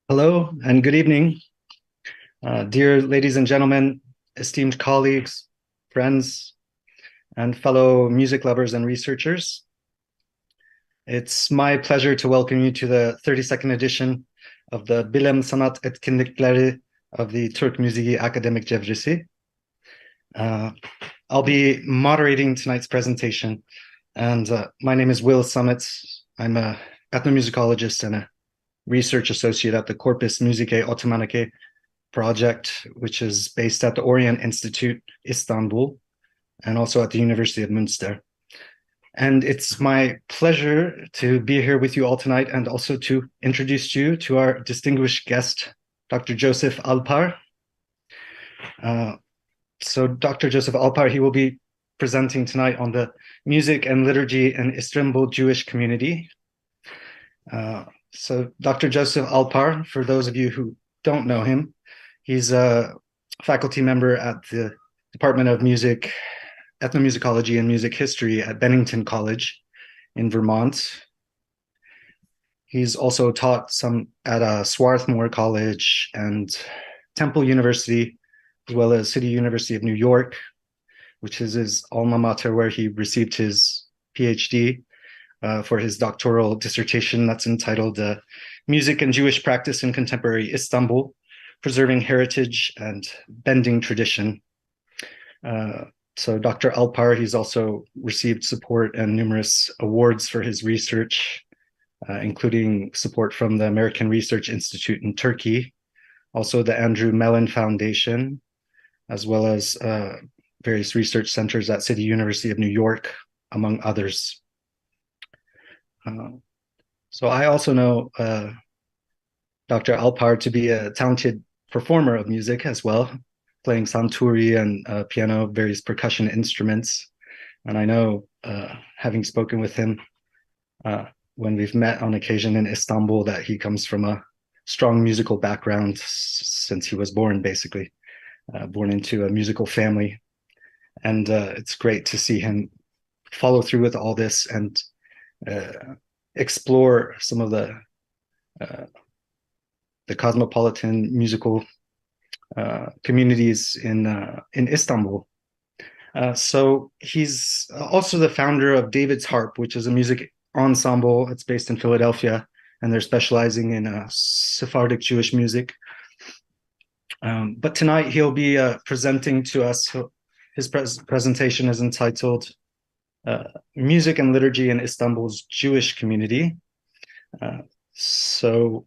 Hello and good evening, dear ladies and gentlemen, esteemed colleagues, friends, and fellow music lovers and researchers. It's my pleasure to welcome you to the 32nd edition of the Bilim, Sanat, Etkinlikleri of the Türk Müziği Akademik Çevresi. I'll be moderating tonight's presentation, and my name is Will Sumits'in. I'm an ethnomusicologist and a research associate at the Corpus Musicae Ottomanicae project, which is based at the Orient-Institut Istanbul and also at the University of Münster. And it's my pleasure to be here with you all tonight and also to introduce you to our distinguished guest, Dr. Joseph Alpar. So Dr. Joseph Alpar, he will be presenting tonight on the music and liturgy in Istanbul Jewish community. So Dr. Joseph Alpar, for those of you who don't know him, he's a faculty member at the Department of Music, Ethnomusicology and Music History at Bennington College in Vermont. He's also taught some at Swarthmore College and Temple University, as well as City University of New York, which is his alma mater where he received his PhD. For his doctoral dissertation that's entitled Music and Jewish Practice in Contemporary Istanbul, Preserving Heritage and Bending Tradition. So Dr. Alpar, he's also received support and numerous awards for his research, including support from the American Research Institute in Turkey, also the Andrew Mellon Foundation, as well as various research centers at City University of New York, among others. So I also know Dr. Alpar to be a talented performer of music as well, playing santuri and piano, various percussion instruments. And I know, having spoken with him when we've met on occasion in Istanbul, that he comes from a strong musical background since he was born, basically, born into a musical family. And it's great to see him follow through with all this and explore some of the cosmopolitan musical communities in Istanbul. So he's also the founder of David's Harp, which is a music ensemble. It's based in Philadelphia, and they're specializing in Sephardic Jewish music. But tonight he'll be presenting to us. His presentation is entitled Music and Liturgy in Istanbul's Jewish Community. So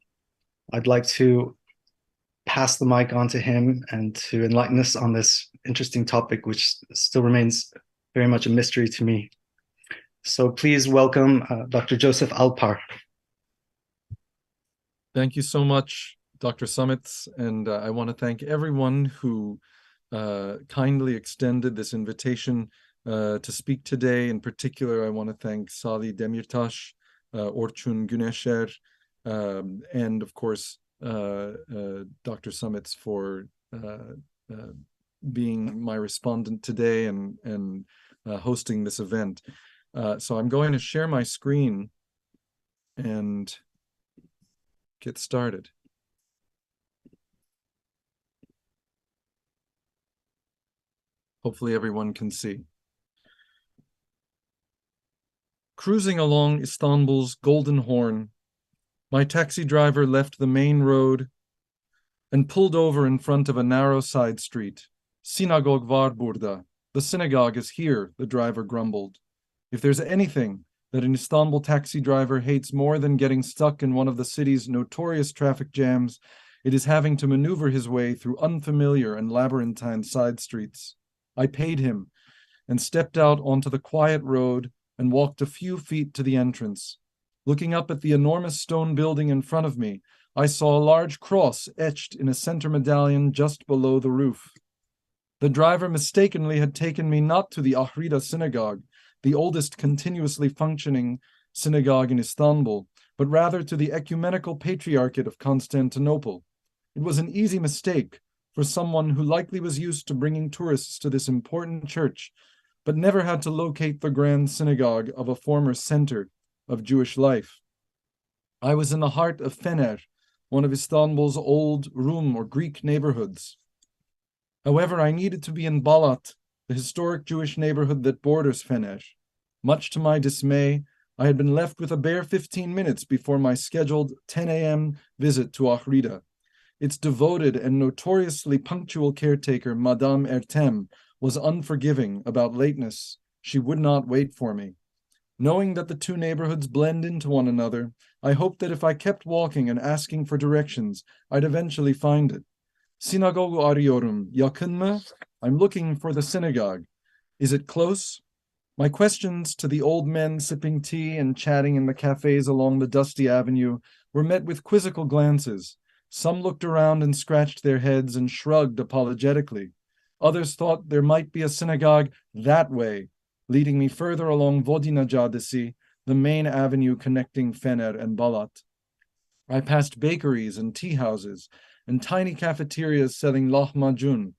I'd like to pass the mic on to him and to enlighten us on this interesting topic, which still remains very much a mystery to me. So please welcome Dr. Joseph Alpar. Thank you so much, Dr. Sumits, and I want to thank everyone who kindly extended this invitation to speak today. In particular, I want to thank Salih Demirtaş, Orçun Güneşer, and of course, Dr. Sumits for being my respondent today and hosting this event. So I'm going to share my screen and get started. Hopefully everyone can see. Cruising along Istanbul's Golden Horn, my taxi driver left the main road and pulled over in front of a narrow side street. Sinagog var burada. The synagogue is here, the driver grumbled. If there's anything that an Istanbul taxi driver hates more than getting stuck in one of the city's notorious traffic jams, it is having to maneuver his way through unfamiliar and labyrinthine side streets. I paid him and stepped out onto the quiet road and walked a few feet to the entrance. Looking up at the enormous stone building in front of me, I saw a large cross etched in a center medallion just below the roof. The driver mistakenly had taken me not to the Ahrida synagogue, the oldest continuously functioning synagogue in Istanbul, but rather to the Ecumenical Patriarchate of Constantinople. It was an easy mistake for someone who likely was used to bringing tourists to this important church, but never had to locate the grand synagogue of a former center of Jewish life. I was in the heart of Fener, one of Istanbul's old Rum or Greek neighborhoods. However, I needed to be in Balat, the historic Jewish neighborhood that borders Fener. Much to my dismay, I had been left with a bare 15 minutes before my scheduled 10 a.m. visit to Ahrida. Its devoted and notoriously punctual caretaker, Madame Ertem, was unforgiving about lateness. She would not wait for me. Knowing that the two neighborhoods blend into one another, I hoped that if I kept walking and asking for directions, I'd eventually find it. Sinagogu arıyorum, yakın mı? I'm looking for the synagogue. Is it close? My questions to the old men sipping tea and chatting in the cafes along the dusty avenue were met with quizzical glances. Some looked around and scratched their heads and shrugged apologetically. Others thought there might be a synagogue that way, leading me further along Vodina Caddesi, the main avenue connecting Fener and Balat. I passed bakeries and tea houses and tiny cafeterias selling lahmacun.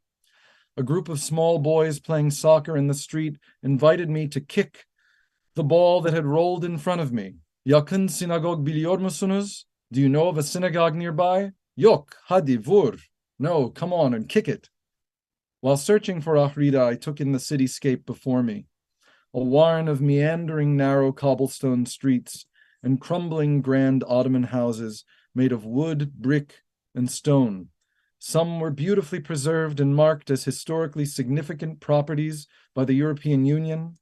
A group of small boys playing soccer in the street invited me to kick the ball that had rolled in front of me. Yakın sinagog biliyor musunuz? Do you know of a synagogue nearby? Yok, hadi vur. No, come on and kick it. While searching for Ahrida, I took in the cityscape before me. A warren of meandering narrow cobblestone streets and crumbling grand Ottoman houses made of wood, brick, and stone. Some were beautifully preserved and marked as historically significant properties by the European Union,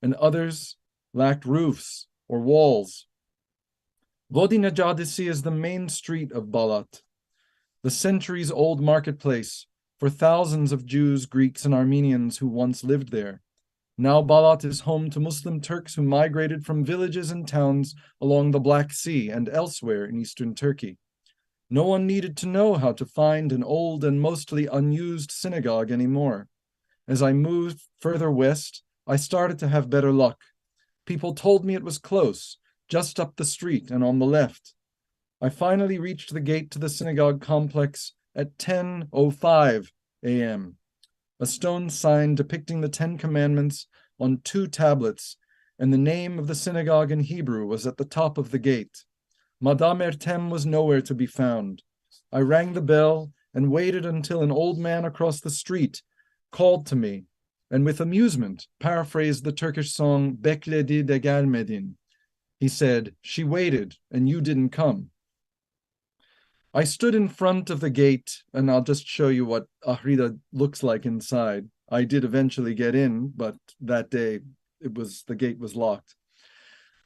and others lacked roofs or walls. Vodina Caddesi is the main street of Balat, the centuries-old marketplace for thousands of Jews, Greeks, and Armenians who once lived there. Now Balat is home to Muslim Turks who migrated from villages and towns along the Black Sea and elsewhere in eastern Turkey. No one needed to know how to find an old and mostly unused synagogue anymore. As I moved further west, I started to have better luck. People told me it was close, just up the street and on the left. I finally reached the gate to the synagogue complex at 10:05 a.m. A stone sign depicting the Ten Commandments on 2 tablets, and the name of the synagogue in Hebrew was at the top of the gate. Madame Ertem was nowhere to be found. I rang the bell and waited until an old man across the street called to me, and with amusement paraphrased the Turkish song Bekledi de gelmedin. He said, "She waited and you didn't come." I stood in front of the gate, and I'll just show you what Ahrida looks like inside. I did eventually get in, but that day the gate was locked.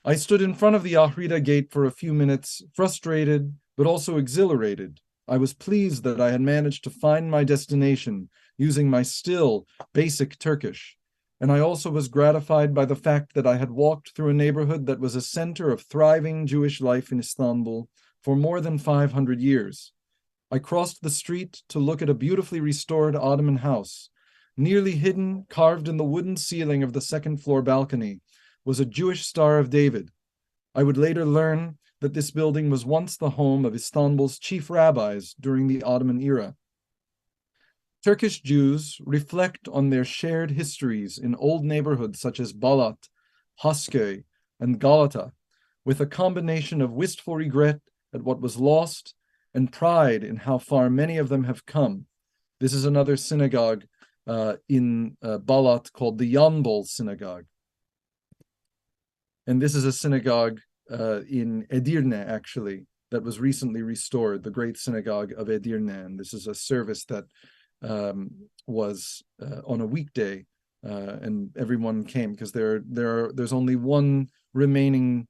I stood in front of the Ahrida gate for a few minutes, frustrated, but also exhilarated. I was pleased that I had managed to find my destination using my still basic Turkish. And I also was gratified by the fact that I had walked through a neighborhood that was a center of thriving Jewish life in Istanbul for more than 500 years. I crossed the street to look at a beautifully restored Ottoman house. Nearly hidden, carved in the wooden ceiling of the second-floor balcony, was a Jewish Star of David. I would later learn that this building was once the home of Istanbul's chief rabbis during the Ottoman era. Turkish Jews reflect on their shared histories in old neighborhoods such as Balat, Hasköy, and Galata, with a combination of wistful regret at what was lost and pride in how far many of them have come. This is another synagogue in Balat called the Yanbol Synagogue. And this is a synagogue in Edirne, actually, that was recently restored, the great synagogue of Edirne. And this is a service that was on a weekday, and everyone came because there's only one remaining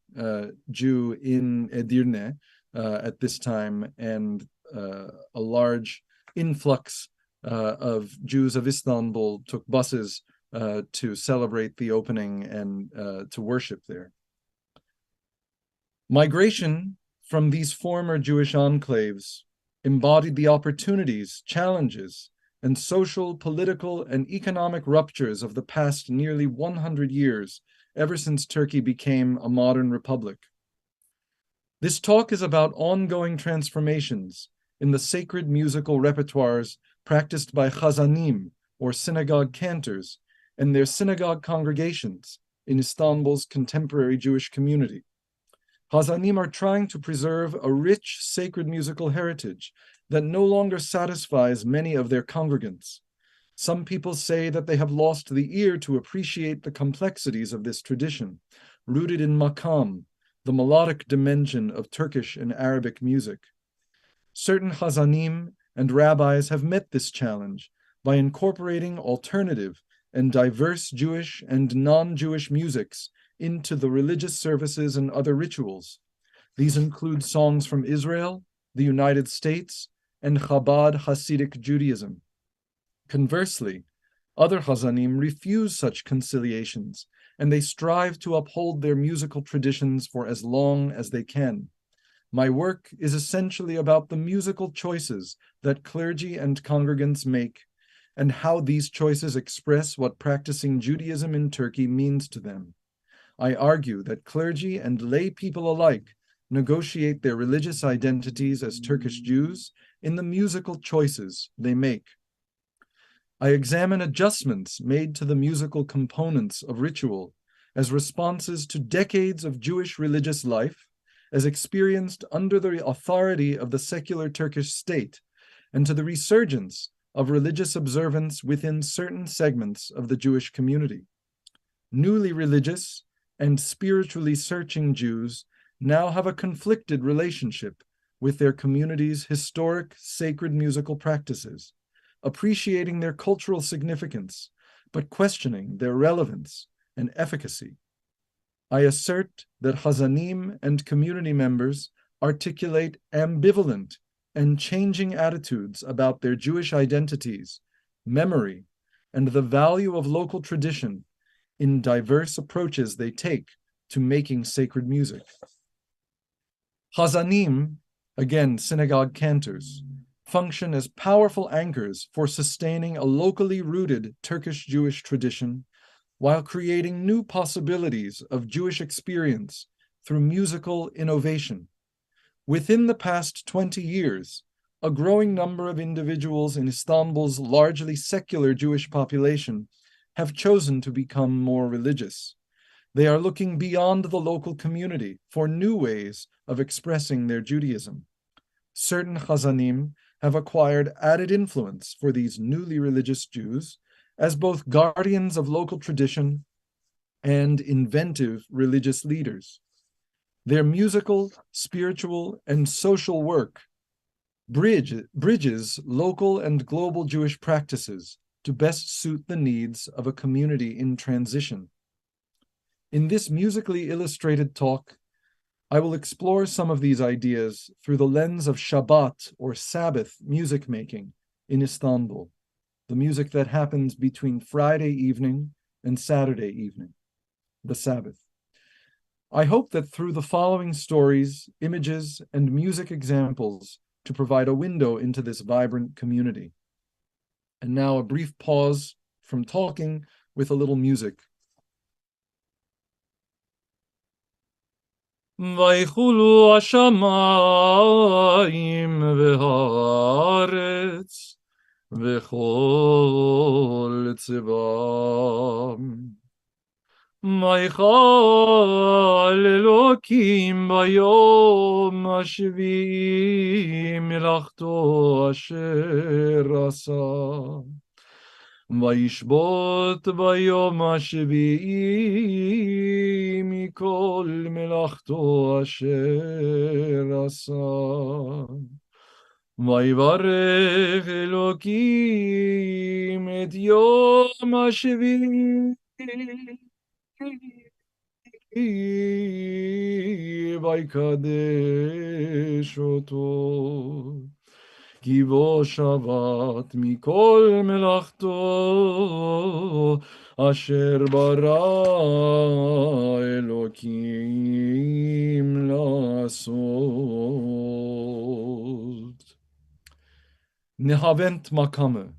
Jew in Edirne at this time, and a large influx of Jews of Istanbul took buses to celebrate the opening and to worship there. Migration from these former Jewish enclaves embodied the opportunities, challenges, and social, political, and economic ruptures of the past nearly 100 years, ever since Turkey became a modern republic. This talk is about ongoing transformations in the sacred musical repertoires practiced by chazanim, or synagogue cantors, and their synagogue congregations in Istanbul's contemporary Jewish community. Hazanim are trying to preserve a rich sacred musical heritage that no longer satisfies many of their congregants. Some people say that they have lost the ear to appreciate the complexities of this tradition, rooted in makam, the melodic dimension of Turkish and Arabic music. Certain Hazanim and rabbis have met this challenge by incorporating alternative and diverse Jewish and non-Jewish musics into the religious services and other rituals. These include songs from Israel, the United States, and Ḥabad Hasidic Judaism. Conversely, other Hazanim refuse such conciliations, and they strive to uphold their musical traditions for as long as they can. My work is essentially about the musical choices that clergy and congregants make, and how these choices express what practicing Judaism in Turkey means to them. I argue that clergy and lay people alike negotiate their religious identities as Turkish Jews in the musical choices they make. I examine adjustments made to the musical components of ritual as responses to decades of Jewish religious life, as experienced under the authority of the secular Turkish state, and to the resurgence of religious observance within certain segments of the Jewish community. Newly religious and spiritually searching Jews now have a conflicted relationship with their community's historic sacred musical practices, appreciating their cultural significance, but questioning their relevance and efficacy. I assert that Hazanim and community members articulate ambivalent and changing attitudes about their Jewish identities, memory, and the value of local tradition in diverse approaches they take to making sacred music. Hazanim, again synagogue cantors, function as powerful anchors for sustaining a locally rooted Turkish Jewish tradition while creating new possibilities of Jewish experience through musical innovation. Within the past 20 years, a growing number of individuals in Istanbul's largely secular Jewish population have chosen to become more religious. They are looking beyond the local community for new ways of expressing their Judaism. Certain Hazanim have acquired added influence for these newly religious Jews as both guardians of local tradition and inventive religious leaders. Their musical, spiritual, and social work bridges local and global Jewish practices to best suit the needs of a community in transition. In this musically illustrated talk, I will explore some of these ideas through the lens of Shabbat or Sabbath music making in Istanbul, the music that happens between Friday evening and Saturday evening, the Sabbath. I hope that through the following stories, images, and music examples to provide a window into this vibrant community. And now a brief pause from talking with a little music. ויחולו השמיים והארץ וכל צבאם. ויכל אלוקים ביום השביעי מלאכתו אשר עשה. וישבות ביום השביעי מכל מלאכתו אשר עשה. ויברך אלוקים את יום השביעי ויקדש אותו. כי בו שבת מכל מלאכתו אשר ברא אלוקים לעשות. Nehavent makamı.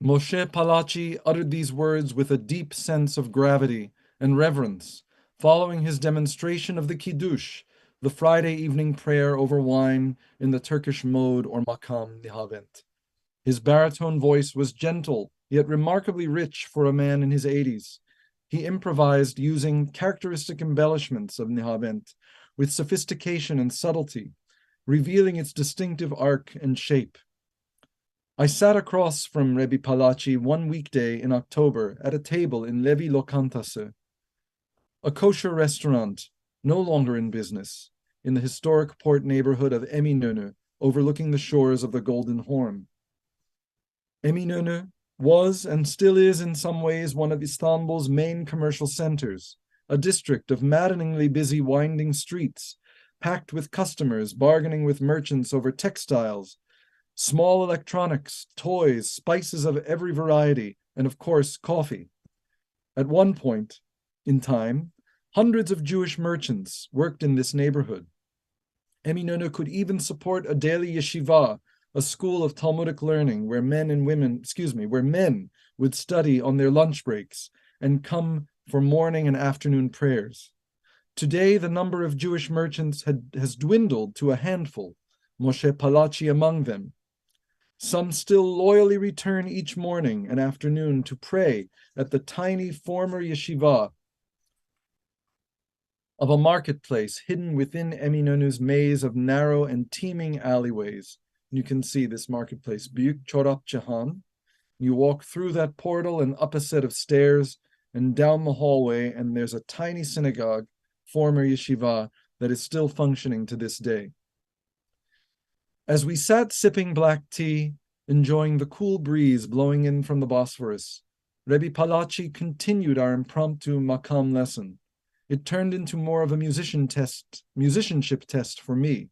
Moshe Palachi uttered these words with a deep sense of gravity and reverence, following his demonstration of the Kiddush, the Friday evening prayer over wine in the Turkish mode or makam nihavent. His baritone voice was gentle, yet remarkably rich for a man in his 80s. He improvised using characteristic embellishments of nihavent, with sophistication and subtlety, revealing its distinctive arc and shape. I sat across from Rebbe Palachi one weekday in October at a table in Levi Lokantası, a kosher restaurant no longer in business, in the historic port neighborhood of Eminönü, overlooking the shores of the Golden Horn. Eminönü was and still is in some ways one of Istanbul's main commercial centers, a district of maddeningly busy winding streets, packed with customers bargaining with merchants over textiles, small electronics, toys, spices of every variety, and of course, coffee. At one point in time, hundreds of Jewish merchants worked in this neighborhood. Eminönü could even support a daily yeshiva, a school of Talmudic learning where men would study on their lunch breaks and come for morning and afternoon prayers. Today, the number of Jewish merchants has dwindled to a handful, Moshe Palachi among them. Some still loyally return each morning and afternoon to pray at the tiny former yeshiva of a marketplace hidden within Eminönü's maze of narrow and teeming alleyways. You can see this marketplace, Büyük Çorap Cihan. You walk through that portal and up a set of stairs and down the hallway, and there's a tiny synagogue, former yeshiva, that is still functioning to this day. As we sat sipping black tea, enjoying the cool breeze blowing in from the Bosphorus, Rebbe Palachi continued our impromptu makam lesson. It turned into more of a musicianship test for me.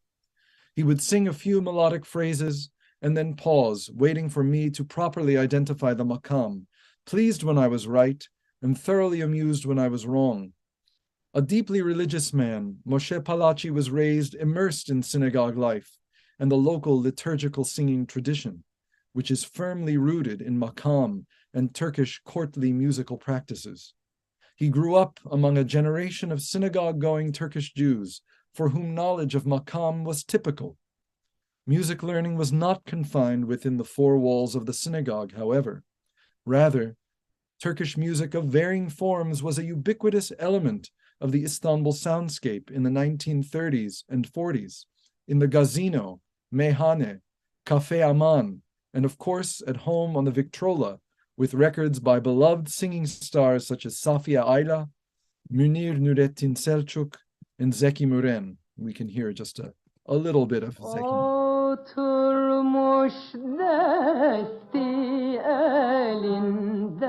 He would sing a few melodic phrases and then pause, waiting for me to properly identify the makam, pleased when I was right and thoroughly amused when I was wrong. A deeply religious man, Moshe Palachi was raised immersed in synagogue life and the local liturgical singing tradition, which is firmly rooted in makam and Turkish courtly musical practices. He grew up among a generation of synagogue-going Turkish Jews for whom knowledge of makam was typical. Music learning was not confined within the four walls of the synagogue, however. Rather, Turkish music of varying forms was a ubiquitous element of the Istanbul soundscape in the 1930s and 40s, in the gazino, meyhane, Cafe Aman, and of course at home on the Victrola, with records by beloved singing stars such as Safiye Ayla, Münir Nurettin Selçuk, and Zeki Müren. We can hear just a little bit of Zeki. Oturmuş desti elinde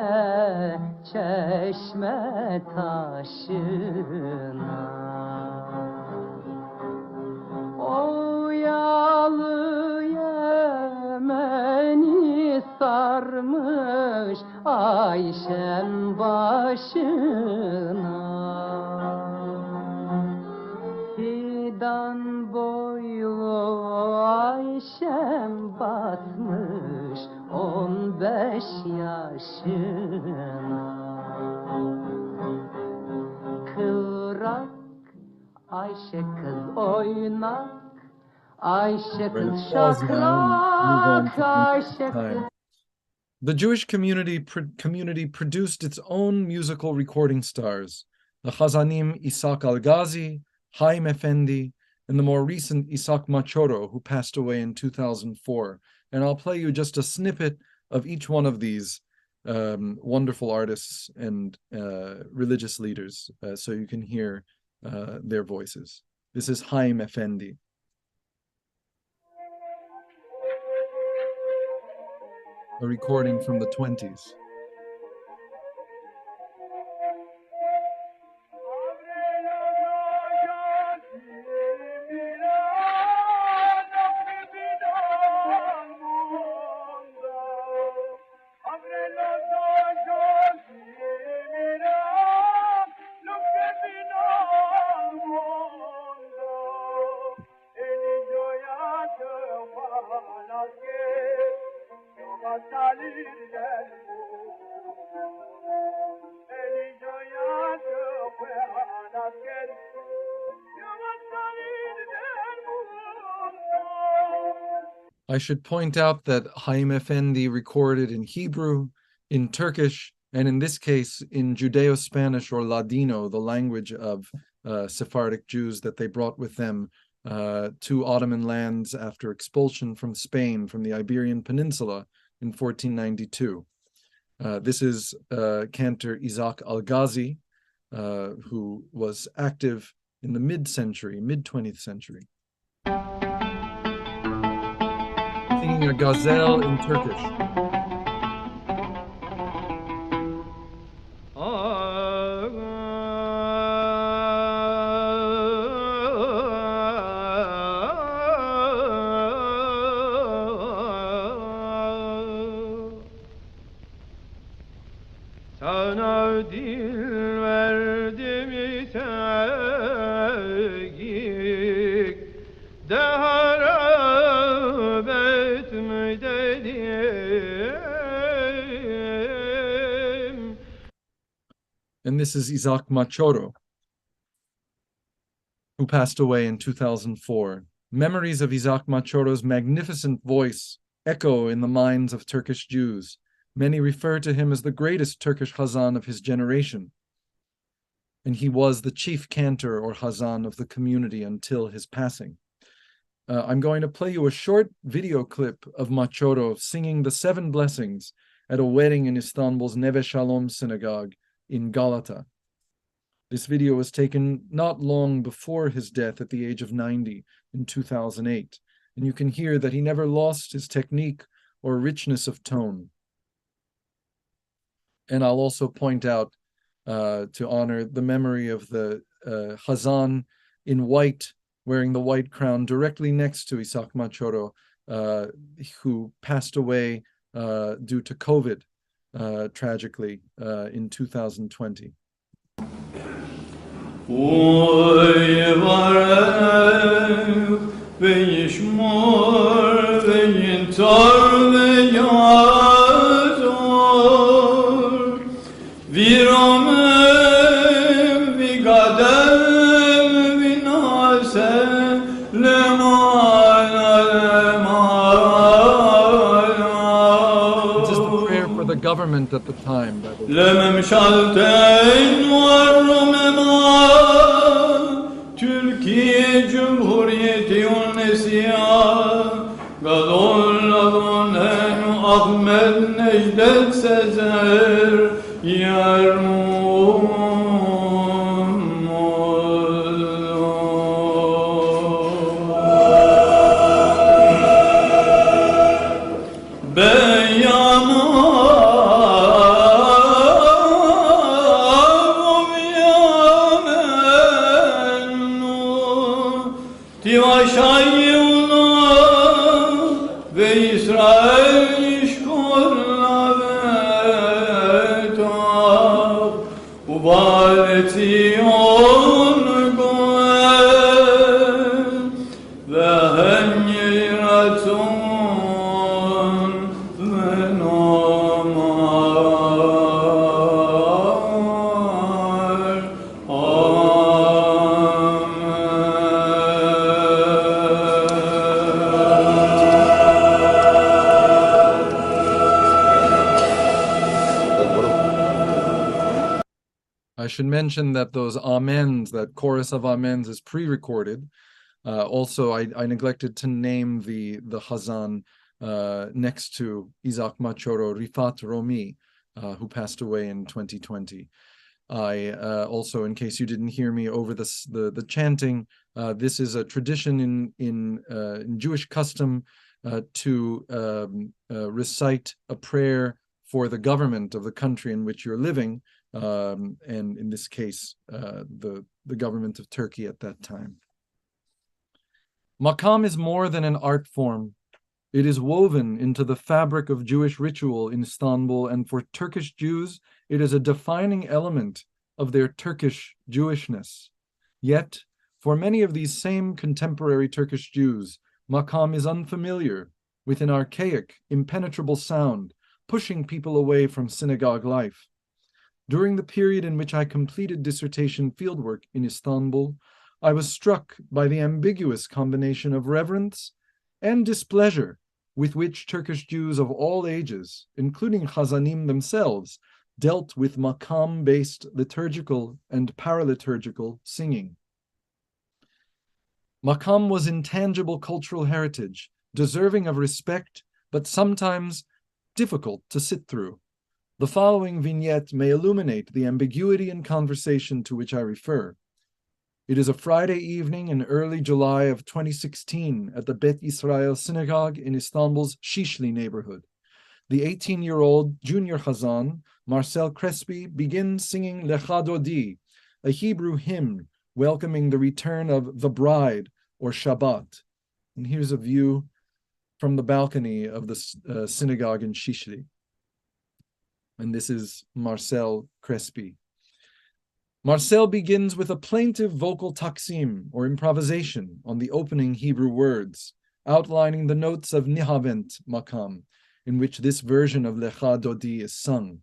çeşme taşına, oyalı Yemeni sarmış Ayşen başına. Fidan boylu Ayşem batmış 15 yaşına. Kıvrak Ayşe kız oynak, Ayşe kız şakrak, Ayşe kız. The Jewish community produced its own musical recording stars, the Chazanim Ishak Al-Ghazi, Haim Efendi, and the more recent Ishak Machoro, who passed away in 2004. And I'll play you just a snippet of each one of these wonderful artists and religious leaders, so you can hear their voices. This is Haim Efendi. A recording from the 20s. I should point out that Haim Efendi recorded in Hebrew, in Turkish, and in this case in Judeo-Spanish or Ladino, the language of Sephardic Jews that they brought with them to Ottoman lands after expulsion from Spain from the Iberian Peninsula in 1492. This is cantor Isaac Al-Ghazi, who was active in the mid-20th century. Singing a gazelle in Turkish. Sana dil verdim itekik de harap etme dedim. And this is Isaac Machoro, who passed away in 2004. Memories of Isaac Machoro's magnificent voice echo in the minds of Turkish Jews. Many refer to him as the greatest Turkish Hazan of his generation, and he was the chief cantor or Hazan of the community until his passing. I'm going to play you a short video clip of Machoro singing the 7 blessings at a wedding in Istanbul's Neve Shalom synagogue in Galata. This video was taken not long before his death at the age of 90 in 2008, and you can hear that he never lost his technique or richness of tone. And I'll also point out, to honor the memory of the Hazan in white, wearing the white crown directly next to Isaac Machoro, who passed away due to COVID, tragically, in 2020. Government at the time, by the way. Türkiye Cumhuriyeti Ahmet Necdet Sezer I should mention that those amens, that chorus of amens, is pre-recorded. Also, I neglected to name the Hazan next to Isaac Machoro, Rifat Romi, who passed away in 2020. I also, in case you didn't hear me over the chanting, this is a tradition in Jewish custom to recite a prayer for the government of the country in which you're living, and in this case, the government of Turkey at that time. Makam is more than an art form. It is woven into the fabric of Jewish ritual in Istanbul, and for Turkish Jews, it is a defining element of their Turkish Jewishness. Yet, for many of these same contemporary Turkish Jews, makam is unfamiliar, with an archaic, impenetrable sound, pushing people away from synagogue life. During the period in which I completed dissertation fieldwork in Istanbul, I was struck by the ambiguous combination of reverence and displeasure with which Turkish Jews of all ages, including Hazanim themselves, dealt with makam-based liturgical and paraliturgical singing. Makam was intangible cultural heritage, deserving of respect, but sometimes difficult to sit through. The following vignette may illuminate the ambiguity in conversation to which I refer. It is a Friday evening in early July of 2016 at the Bet Israel Synagogue in Istanbul's Shishli neighborhood. The 18-year-old junior Chazan, Marcel Crespi, begins singing Lecha Dodi, a Hebrew hymn welcoming the return of the bride, or Shabbat. And here's a view from the balcony of the synagogue in Shishli. And this is Marcel Crespi. Marcel begins with a plaintive vocal taksim, or improvisation, on the opening Hebrew words, outlining the notes of Nihavent Makam, in which this version of Lecha Dodi is sung.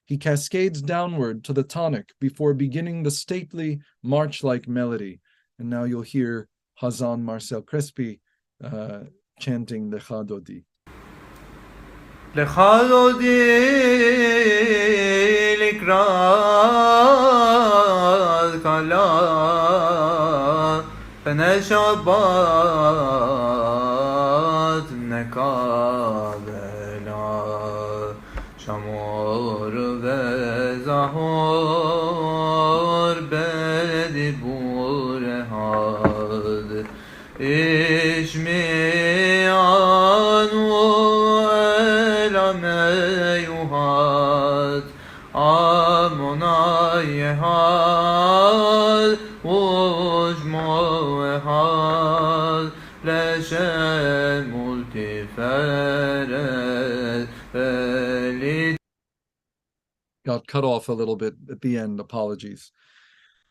He cascades downward to the tonic before beginning the stately, march-like melody. And now you'll hear Hazan Marcel Crespi chanting Lecha Dodi. Lecha Dodi likrat kala Pene Shabbat nekabela Shamor ve zahor bedibur had Ishmi'anu elameyuhat Amonayehal Ujmoehal Leshem multiferet Velit. Got cut off a little bit at the end, apologies.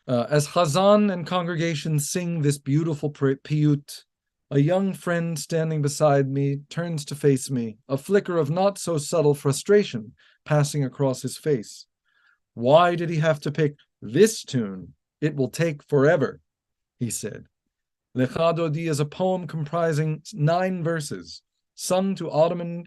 As Chazan and congregation sing this beautiful piyut, a young friend standing beside me turns to face me, a flicker of not so subtle frustration passing across his face. Why did he have to pick this tune? It will take forever, he said. Lecha Dodi is a poem comprising 9 verses, sung to Ottoman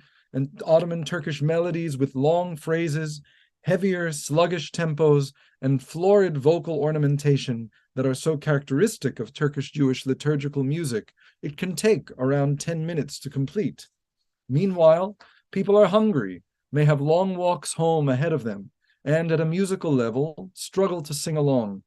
Turkish melodies with long phrases, heavier, sluggish tempos, and florid vocal ornamentation that are so characteristic of Turkish Jewish liturgical music, it can take around 10 minutes to complete. Meanwhile, people are hungry, may have long walks home ahead of them, and at a musical level, struggle to sing along.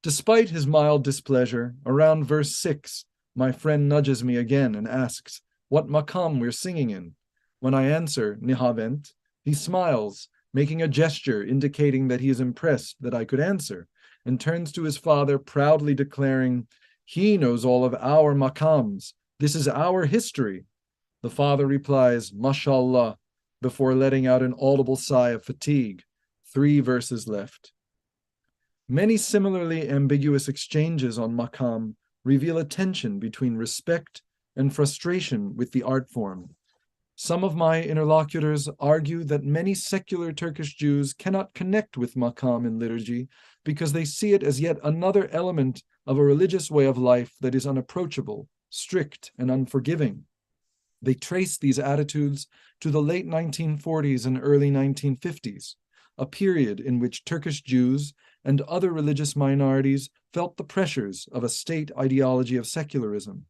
Despite his mild displeasure, around verse 6, my friend nudges me again and asks what makam we're singing in. When I answer, Nihavent, he smiles, making a gesture indicating that he is impressed that I could answer, and turns to his father, proudly declaring, he knows all of our makams. This is our history. The father replies, Mashallah, before letting out an audible sigh of fatigue. 3 verses left. Many similarly ambiguous exchanges on makam reveal a tension between respect and frustration with the art form. Some of my interlocutors argue that many secular Turkish Jews cannot connect with makam in liturgy because they see it as yet another element of a religious way of life that is unapproachable, strict, and unforgiving. They trace these attitudes to the late 1940s and early 1950s, a period in which Turkish Jews and other religious minorities felt the pressures of a state ideology of secularism.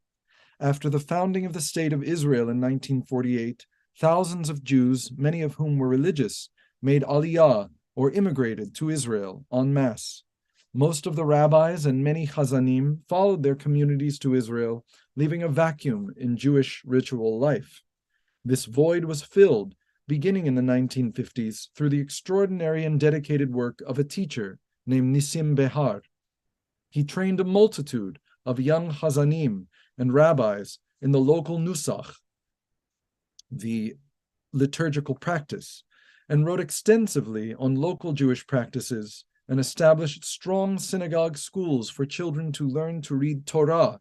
After the founding of the State of Israel in 1948, thousands of Jews, many of whom were religious, made aliyah, or immigrated to Israel en masse. Most of the rabbis and many chazanim followed their communities to Israel, leaving a vacuum in Jewish ritual life. This void was filled, beginning in the 1950s, through the extraordinary and dedicated work of a teacher named Nisim Behar. He trained a multitude of young chazanim and rabbis in the local nusach, the liturgical practice, and wrote extensively on local Jewish practices and established strong synagogue schools for children to learn to read Torah,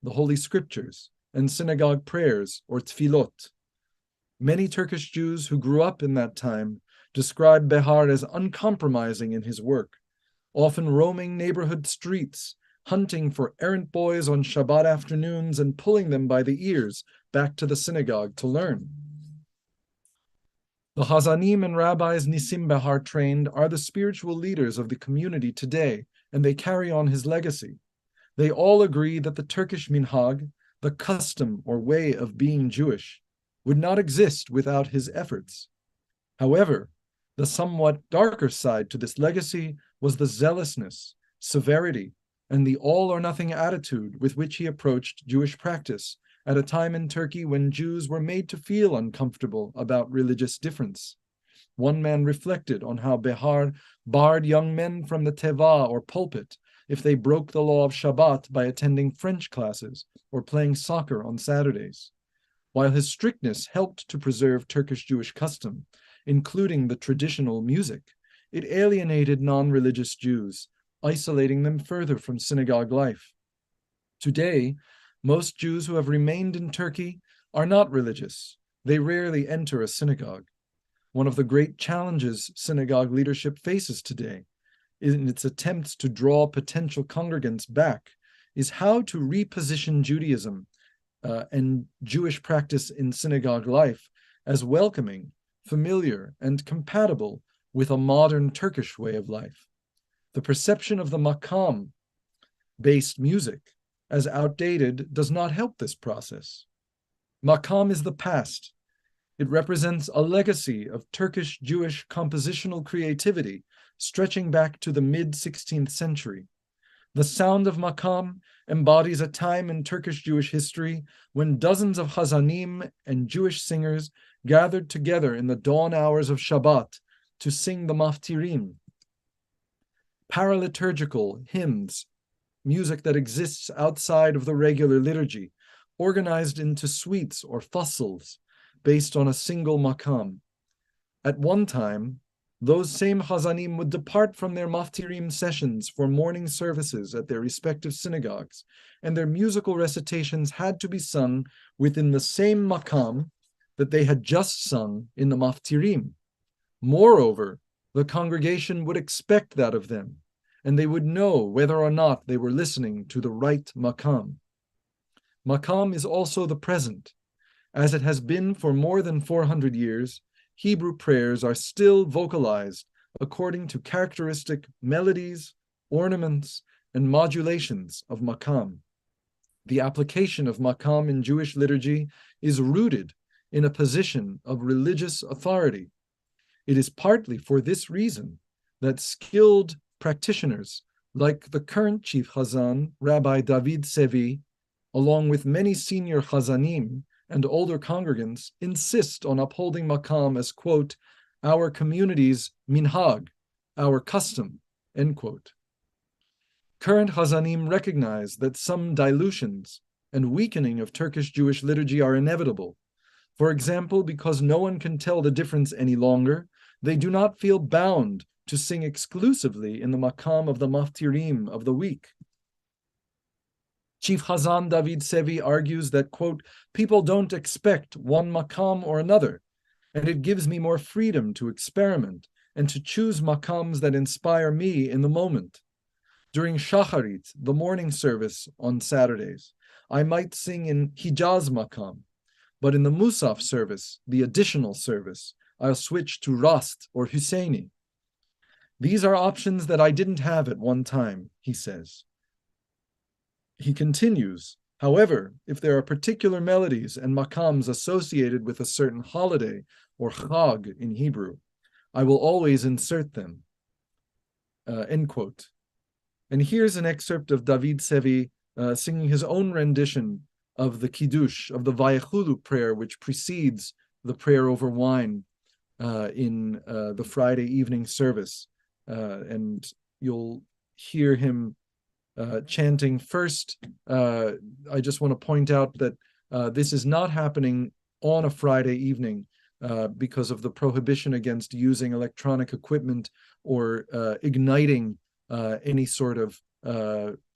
the Holy Scriptures, and synagogue prayers, or tfilot. Many Turkish Jews who grew up in that time describe Behar as uncompromising in his work, often roaming neighborhood streets, hunting for errant boys on Shabbat afternoons and pulling them by the ears back to the synagogue to learn. The Hazanim and rabbis Nisim Behar trained are the spiritual leaders of the community today, and they carry on his legacy. They all agree that the Turkish minhag, the custom or way of being Jewish, would not exist without his efforts. However, the somewhat darker side to this legacy was the zealousness, severity, and the all-or-nothing attitude with which he approached Jewish practice at a time in Turkey when Jews were made to feel uncomfortable about religious difference. One man reflected on how Behar barred young men from the teva or pulpit if they broke the law of Shabbat by attending French classes or playing soccer on Saturdays. While his strictness helped to preserve Turkish Jewish custom, including the traditional music, it alienated non-religious Jews, isolating them further from synagogue life. Today, most Jews who have remained in Turkey are not religious. They rarely enter a synagogue. One of the great challenges synagogue leadership faces today, in its attempts to draw potential congregants back, is how to reposition Judaism and Jewish practice in synagogue life as welcoming, familiar, and compatible with a modern Turkish way of life. The perception of the makam-based music as outdated does not help this process. Makam is the past. It represents a legacy of Turkish Jewish compositional creativity stretching back to the mid-16th century. The sound of makam embodies a time in Turkish Jewish history when dozens of Hazanim and Jewish singers gathered together in the dawn hours of Shabbat to sing the maftirim, paraliturgical hymns, music that exists outside of the regular liturgy, organized into suites or fasls based on a single makam. At one time, those same Hazanim would depart from their maftirim sessions for morning services at their respective synagogues, and their musical recitations had to be sung within the same makam that they had just sung in the maftirim. Moreover, the congregation would expect that of them, and they would know whether or not they were listening to the right makam. Makam is also the present. As it has been for more than 400 years, Hebrew prayers are still vocalized according to characteristic melodies, ornaments, and modulations of makam. The application of makam in Jewish liturgy is rooted in a position of religious authority. It is partly for this reason that skilled practitioners like the current chief Hazan, Rabbi David Sevi, along with many senior Hazanim and older congregants, insist on upholding makam as, quote, our community's minhag, our custom, end quote. Current Hazanim recognize that some dilutions and weakening of Turkish Jewish liturgy are inevitable. For example, because no one can tell the difference any longer, they do not feel bound to sing exclusively in the makam of the maftirim of the week. Chief Hazan David Sevi argues that, quote, people don't expect one makam or another, and it gives me more freedom to experiment and to choose makams that inspire me in the moment. During Shacharit, the morning service on Saturdays, I might sing in Hijaz makam, but in the Musaf service, the additional service, I'll switch to Rast or Husseini. These are options that I didn't have at one time, he says. He continues, however, if there are particular melodies and makams associated with a certain holiday or chag in Hebrew, I will always insert them, end quote. And here's an excerpt of David Sevi singing his own rendition of the Kiddush, of the Vayechulu prayer, which precedes the prayer over wine in the Friday evening service. And you'll hear him chanting first. I just want to point out that this is not happening on a Friday evening because of the prohibition against using electronic equipment or igniting any sort of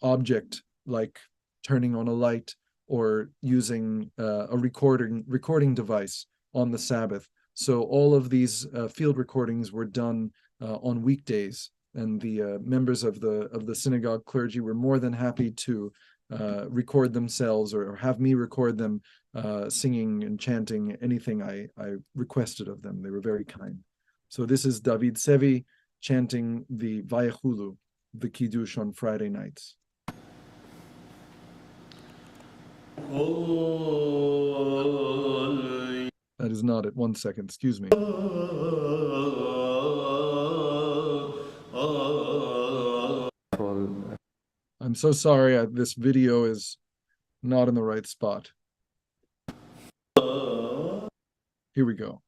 object like turning on a light or using a recording device on the Sabbath. So all of these field recordings were done on weekdays, and the members of the synagogue clergy were more than happy to record themselves or have me record them singing and chanting anything I requested of them. They were very kind. So this is David Sevi chanting the Vayechulu, the Kiddush on Friday nights. That is not it. 1 second, excuse me. I'm so sorry, this video is not in the right spot. Here we go.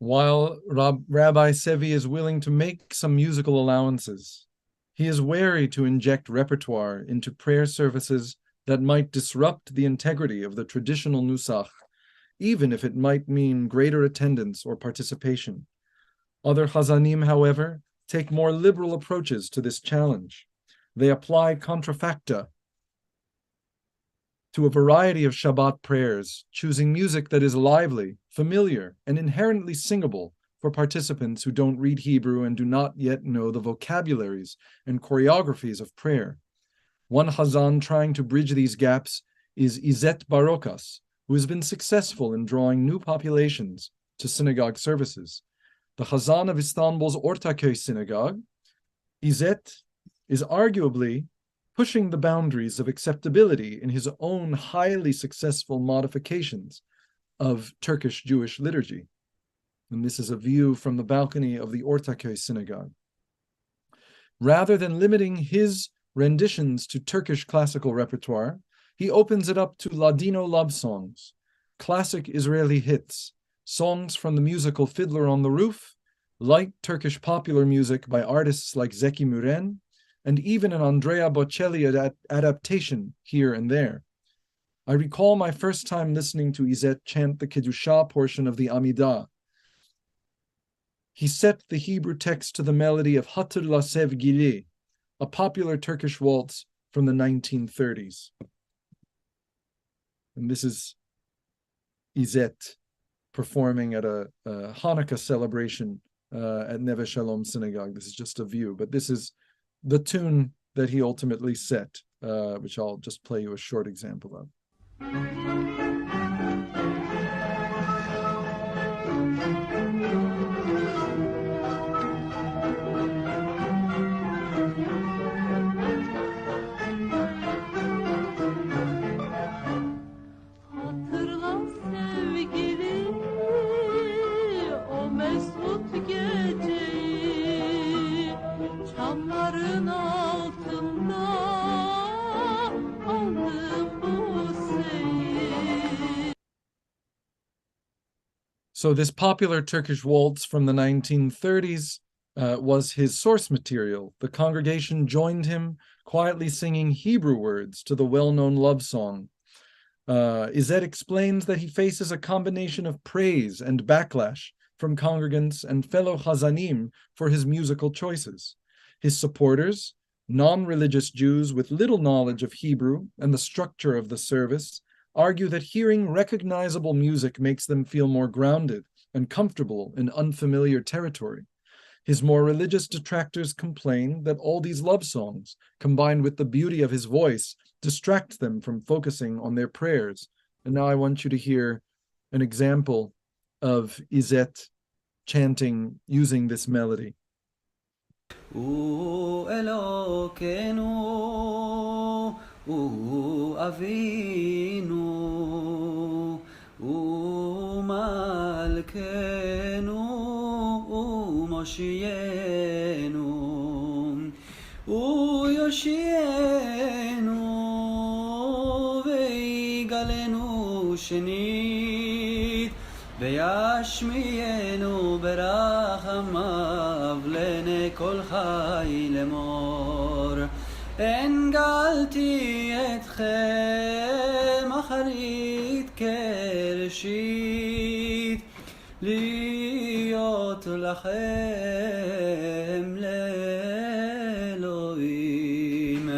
While Rabbi Sevi is willing to make some musical allowances, he is wary to inject repertoire into prayer services that might disrupt the integrity of the traditional nusach, even if it might mean greater attendance or participation. Other chazanim, however, take more liberal approaches to this challenge. They apply contrafacta to a variety of Shabbat prayers, choosing music that is lively, familiar, and inherently singable for participants who don't read Hebrew and do not yet know the vocabularies and choreographies of prayer. One Chazan trying to bridge these gaps is Izet Barokas, who has been successful in drawing new populations to synagogue services. The Chazan of Istanbul's Ortaköy synagogue, Izet is arguably pushing the boundaries of acceptability in his own highly successful modifications of Turkish Jewish liturgy. And this is a view from the balcony of the Ortaköy synagogue. Rather than limiting his renditions to Turkish classical repertoire, he opens it up to Ladino love songs, classic Israeli hits, songs from the musical Fiddler on the Roof, light Turkish popular music by artists like Zeki Müren, and even an Andrea Bocelli adaptation here and there. I recall my first time listening to Izet chant the Kedusha portion of the Amidah. He set the Hebrew text to the melody of Hatırla Sevgili, a popular Turkish waltz from the 1930s. And this is Izet performing at a Hanukkah celebration at Neve Shalom Synagogue. This is just a view, but this is the tune that he ultimately set, which I'll just play you a short example of. So this popular Turkish waltz from the 1930s was his source material. The congregation joined him, quietly singing Hebrew words to the well-known love song. Izet explains that he faces a combination of praise and backlash from congregants and fellow Chazanim for his musical choices. His supporters, non-religious Jews with little knowledge of Hebrew and the structure of the service, argue that hearing recognizable music makes them feel more grounded and comfortable in unfamiliar territory. His more religious detractors complain that all these love songs, combined with the beauty of his voice, distract them from focusing on their prayers. And now I want you to hear an example of Izet chanting using this melody. הוא אלוקינו, הוא אבינו, הוא מלכנו, הוא מושיענו, הוא יושיענו ויגאלנו שנית, וישמיענו ברחמיו לעיני כל חי לאמור. הנגלתי אתכם אחרית כראשית, להיות לכם לאלוהים.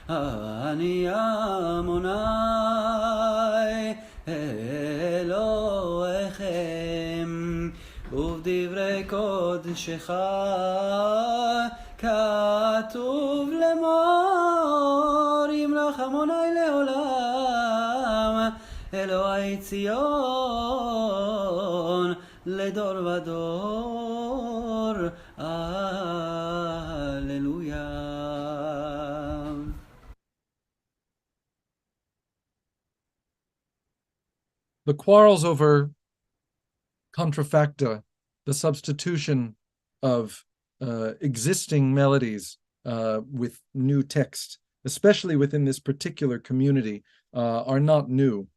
אני עמוני אלוהיכם, ובדברי קודשך כתוב לאמור, ימלוך עמוני לעולם, אלוהי ציון לדור ודור. Alleluia. The quarrels over contrafacta, the substitution of existing melodies with new text, especially within this particular community, are not new.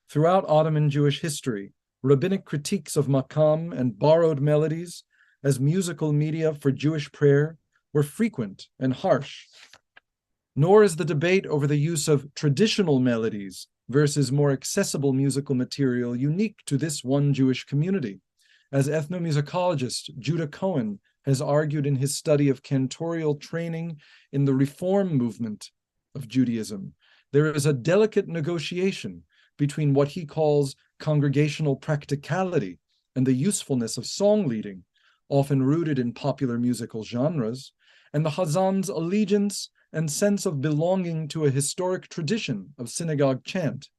Throughout Ottoman Jewish history, rabbinic critiques of makam and borrowed melodies as musical media for Jewish prayer were frequent and harsh. Nor is the debate over the use of traditional melodies versus more accessible musical material unique to this one Jewish community. As ethnomusicologist Judah Cohen has argued in his study of cantorial training in the Reform movement of Judaism, there is a delicate negotiation between what he calls congregational practicality and the usefulness of song leading, often rooted in popular musical genres, and the Hazan's allegiance and sense of belonging to a historic tradition of synagogue chant.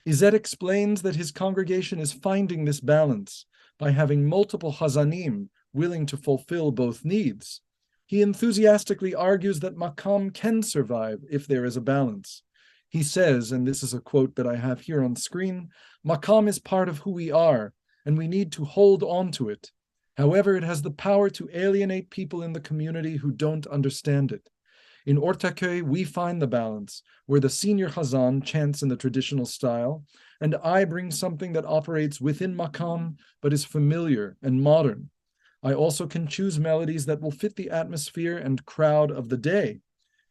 Izet explains that his congregation is finding this balance by having multiple Hazanim willing to fulfill both needs. He enthusiastically argues that makam can survive if there is a balance. He says, and this is a quote that I have here on screen, makam is part of who we are, and we need to hold on to it. However, it has the power to alienate people in the community who don't understand it. In Ortaköy, we find the balance, where the senior Hazan chants in the traditional style, and I bring something that operates within makam, but is familiar and modern. I also can choose melodies that will fit the atmosphere and crowd of the day.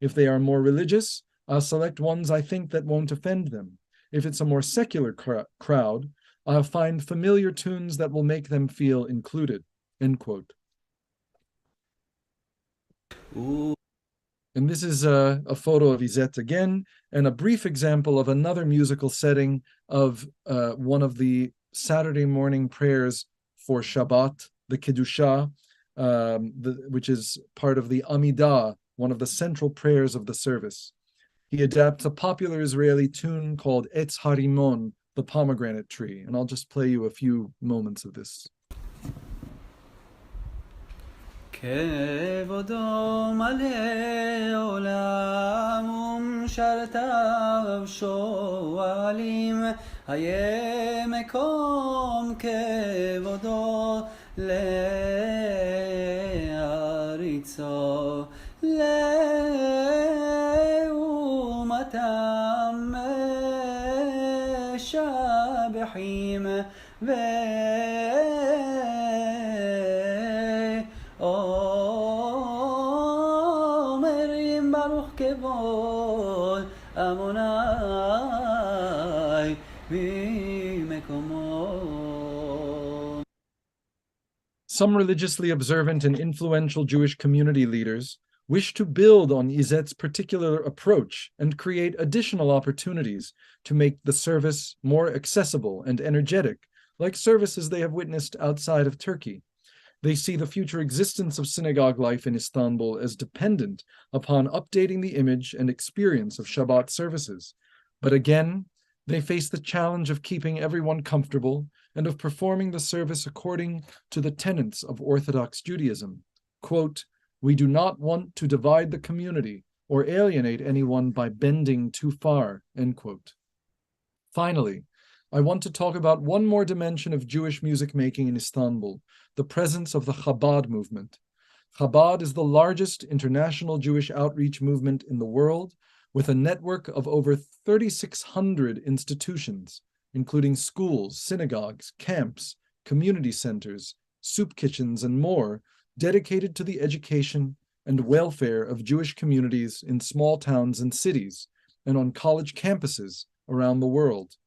If they are more religious, I'll select ones I think that won't offend them. If it's a more secular crowd, I'll find familiar tunes that will make them feel included. End quote. And this is a photo of Izet again, and a brief example of another musical setting of one of the Saturday morning prayers for Shabbat, the Kedusha, which is part of the Amidah, one of the central prayers of the service. He adapts a popular Israeli tune called Etz Harimon, the pomegranate tree, and I'll just play you a few moments of this. כבודו מלא עולם ומשרתיו שואלים, היה מקום כבודו לארצו, לאומתם משבחים ואומרים ברוך כבוד עמוני ממקומו. Some religiously observant and influential Jewish community leaders wish to build on Izet's particular approach and create additional opportunities to make the service more accessible and energetic, like services they have witnessed outside of Turkey. They see the future existence of synagogue life in Istanbul as dependent upon updating the image and experience of Shabbat services. But again, they face the challenge of keeping everyone comfortable and of performing the service according to the tenets of Orthodox Judaism. Quote, "We do not want to divide the community or alienate anyone by bending too far," end quote. Finally, I want to talk about one more dimension of Jewish music making in Istanbul, the presence of the Ḥabad movement. Ḥabad is the largest international Jewish outreach movement in the world, with a network of over 3,600 institutions, including schools, synagogues, camps, community centers, soup kitchens, and more, dedicated to the education and welfare of Jewish communities in small towns and cities, and on college campuses around the world.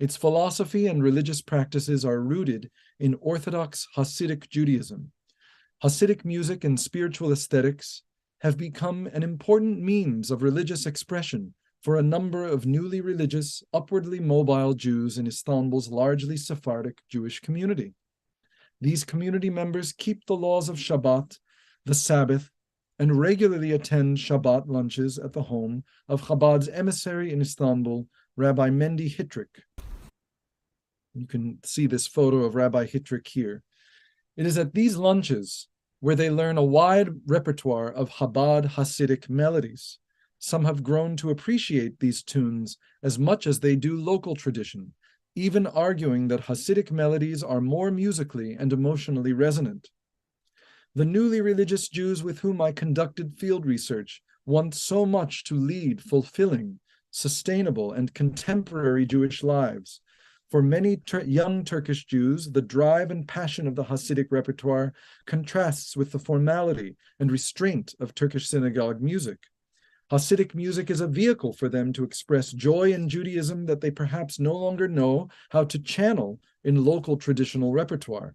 Its philosophy and religious practices are rooted in Orthodox Hasidic Judaism. Hasidic music and spiritual aesthetics have become an important means of religious expression for a number of newly religious, upwardly mobile Jews in Istanbul's largely Sephardic Jewish community. These community members keep the laws of Shabbat, the Sabbath, and regularly attend Shabbat lunches at the home of Ḥabad's emissary in Istanbul, Rabbi Mendy Hitrik. You can see this photo of Rabbi Hitrik here. It is at these lunches where they learn a wide repertoire of Ḥabad Hasidic melodies. Some have grown to appreciate these tunes as much as they do local tradition, even arguing that Hasidic melodies are more musically and emotionally resonant. The newly religious Jews with whom I conducted field research want so much to lead fulfilling, sustainable, and contemporary Jewish lives. For many young Turkish Jews, the drive and passion of the Hasidic repertoire contrasts with the formality and restraint of Turkish synagogue music. Hasidic music is a vehicle for them to express joy in Judaism that they perhaps no longer know how to channel in local traditional repertoire.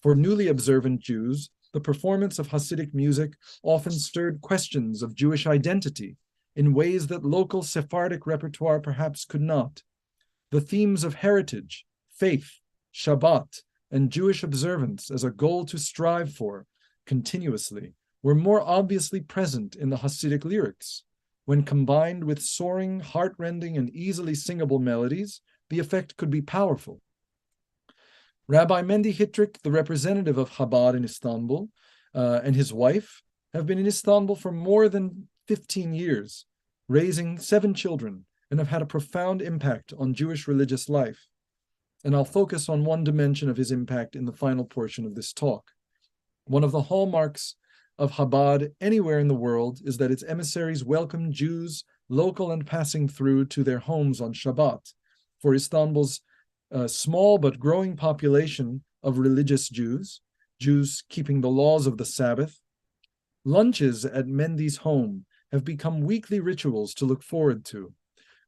For newly observant Jews, the performance of Hasidic music often stirred questions of Jewish identity in ways that local Sephardic repertoire perhaps could not. The themes of heritage, faith, Shabbat, and Jewish observance as a goal to strive for continuously were more obviously present in the Hasidic lyrics. When combined with soaring, heart-rending, and easily singable melodies, the effect could be powerful. Rabbi Mendy Hitrik, the representative of Ḥabad in Istanbul, and his wife have been in Istanbul for more than 15 years, raising 7 children, and have had a profound impact on Jewish religious life. And I'll focus on one dimension of his impact in the final portion of this talk. One of the hallmarks of Ḥabad anywhere in the world is that its emissaries welcome Jews, local and passing through, to their homes on Shabbat. For Istanbul's small but growing population of religious Jews, Jews keeping the laws of the Sabbath, lunches at Mendy's home have become weekly rituals to look forward to.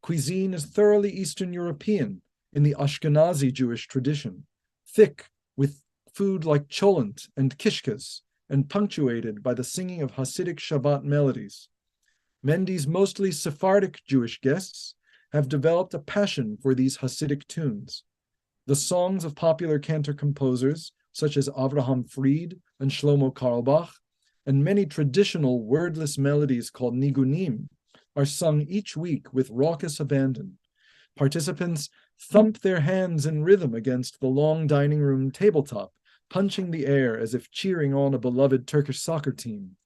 Cuisine is thoroughly Eastern European in the Ashkenazi Jewish tradition, thick with food like cholent and kishkas, and punctuated by the singing of Hasidic Shabbat melodies. Mendy's mostly Sephardic Jewish guests have developed a passion for these Hasidic tunes. The songs of popular cantor composers such as Avraham Fried and Shlomo Carlebach, and many traditional wordless melodies called nigunim, are sung each week with raucous abandon. Participants thump their hands in rhythm against the long dining room tabletop, punching the air as if cheering on a beloved Turkish soccer team.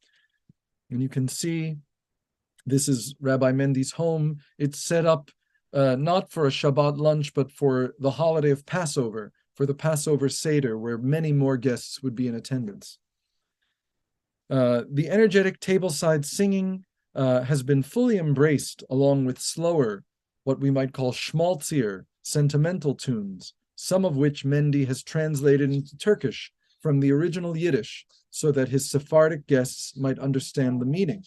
And you can see this is Rabbi Mendy's home. It's set up not for a Shabbat lunch, but for the holiday of Passover, for the Passover Seder, where many more guests would be in attendance. The energetic tableside singing has been fully embraced along with slower, what we might call schmaltzier, sentimental tunes some of which Mendy has translated into Turkish from the original Yiddish so that his Sephardic guests might understand the meaning.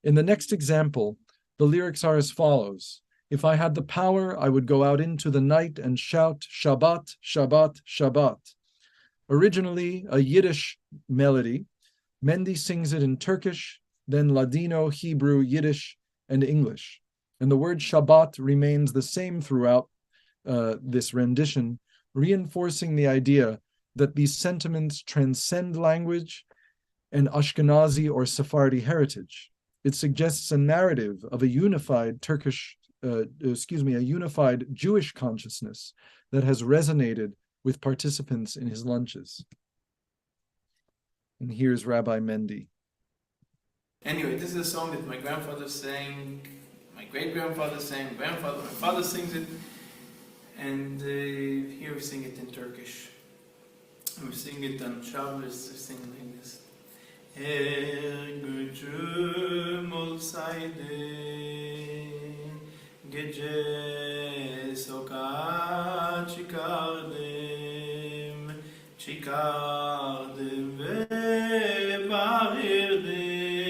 In the next example, the lyrics are as follows. If I had the power, I would go out into the night and shout, Shabbat, Shabbat, Shabbat. Originally a Yiddish melody, Mendy sings it in Turkish, then Ladino, Hebrew, Yiddish, and English. And the word Shabbat remains the same throughout this rendition, reinforcing the idea that these sentiments transcend language and Ashkenazi or Sephardi heritage. It suggests a narrative of a unified a unified Jewish consciousness that has resonated with participants in his lunches. And here's Rabbi Mendy. Anyway, this is a song that my grandfather sang, my great-grandfather sang, my father sings it, and here we sing it in Turkish. We sing it on Shabbos, we sing like this. Gücüm olsaydı, gece sokağa çıkardım ve bağırdım.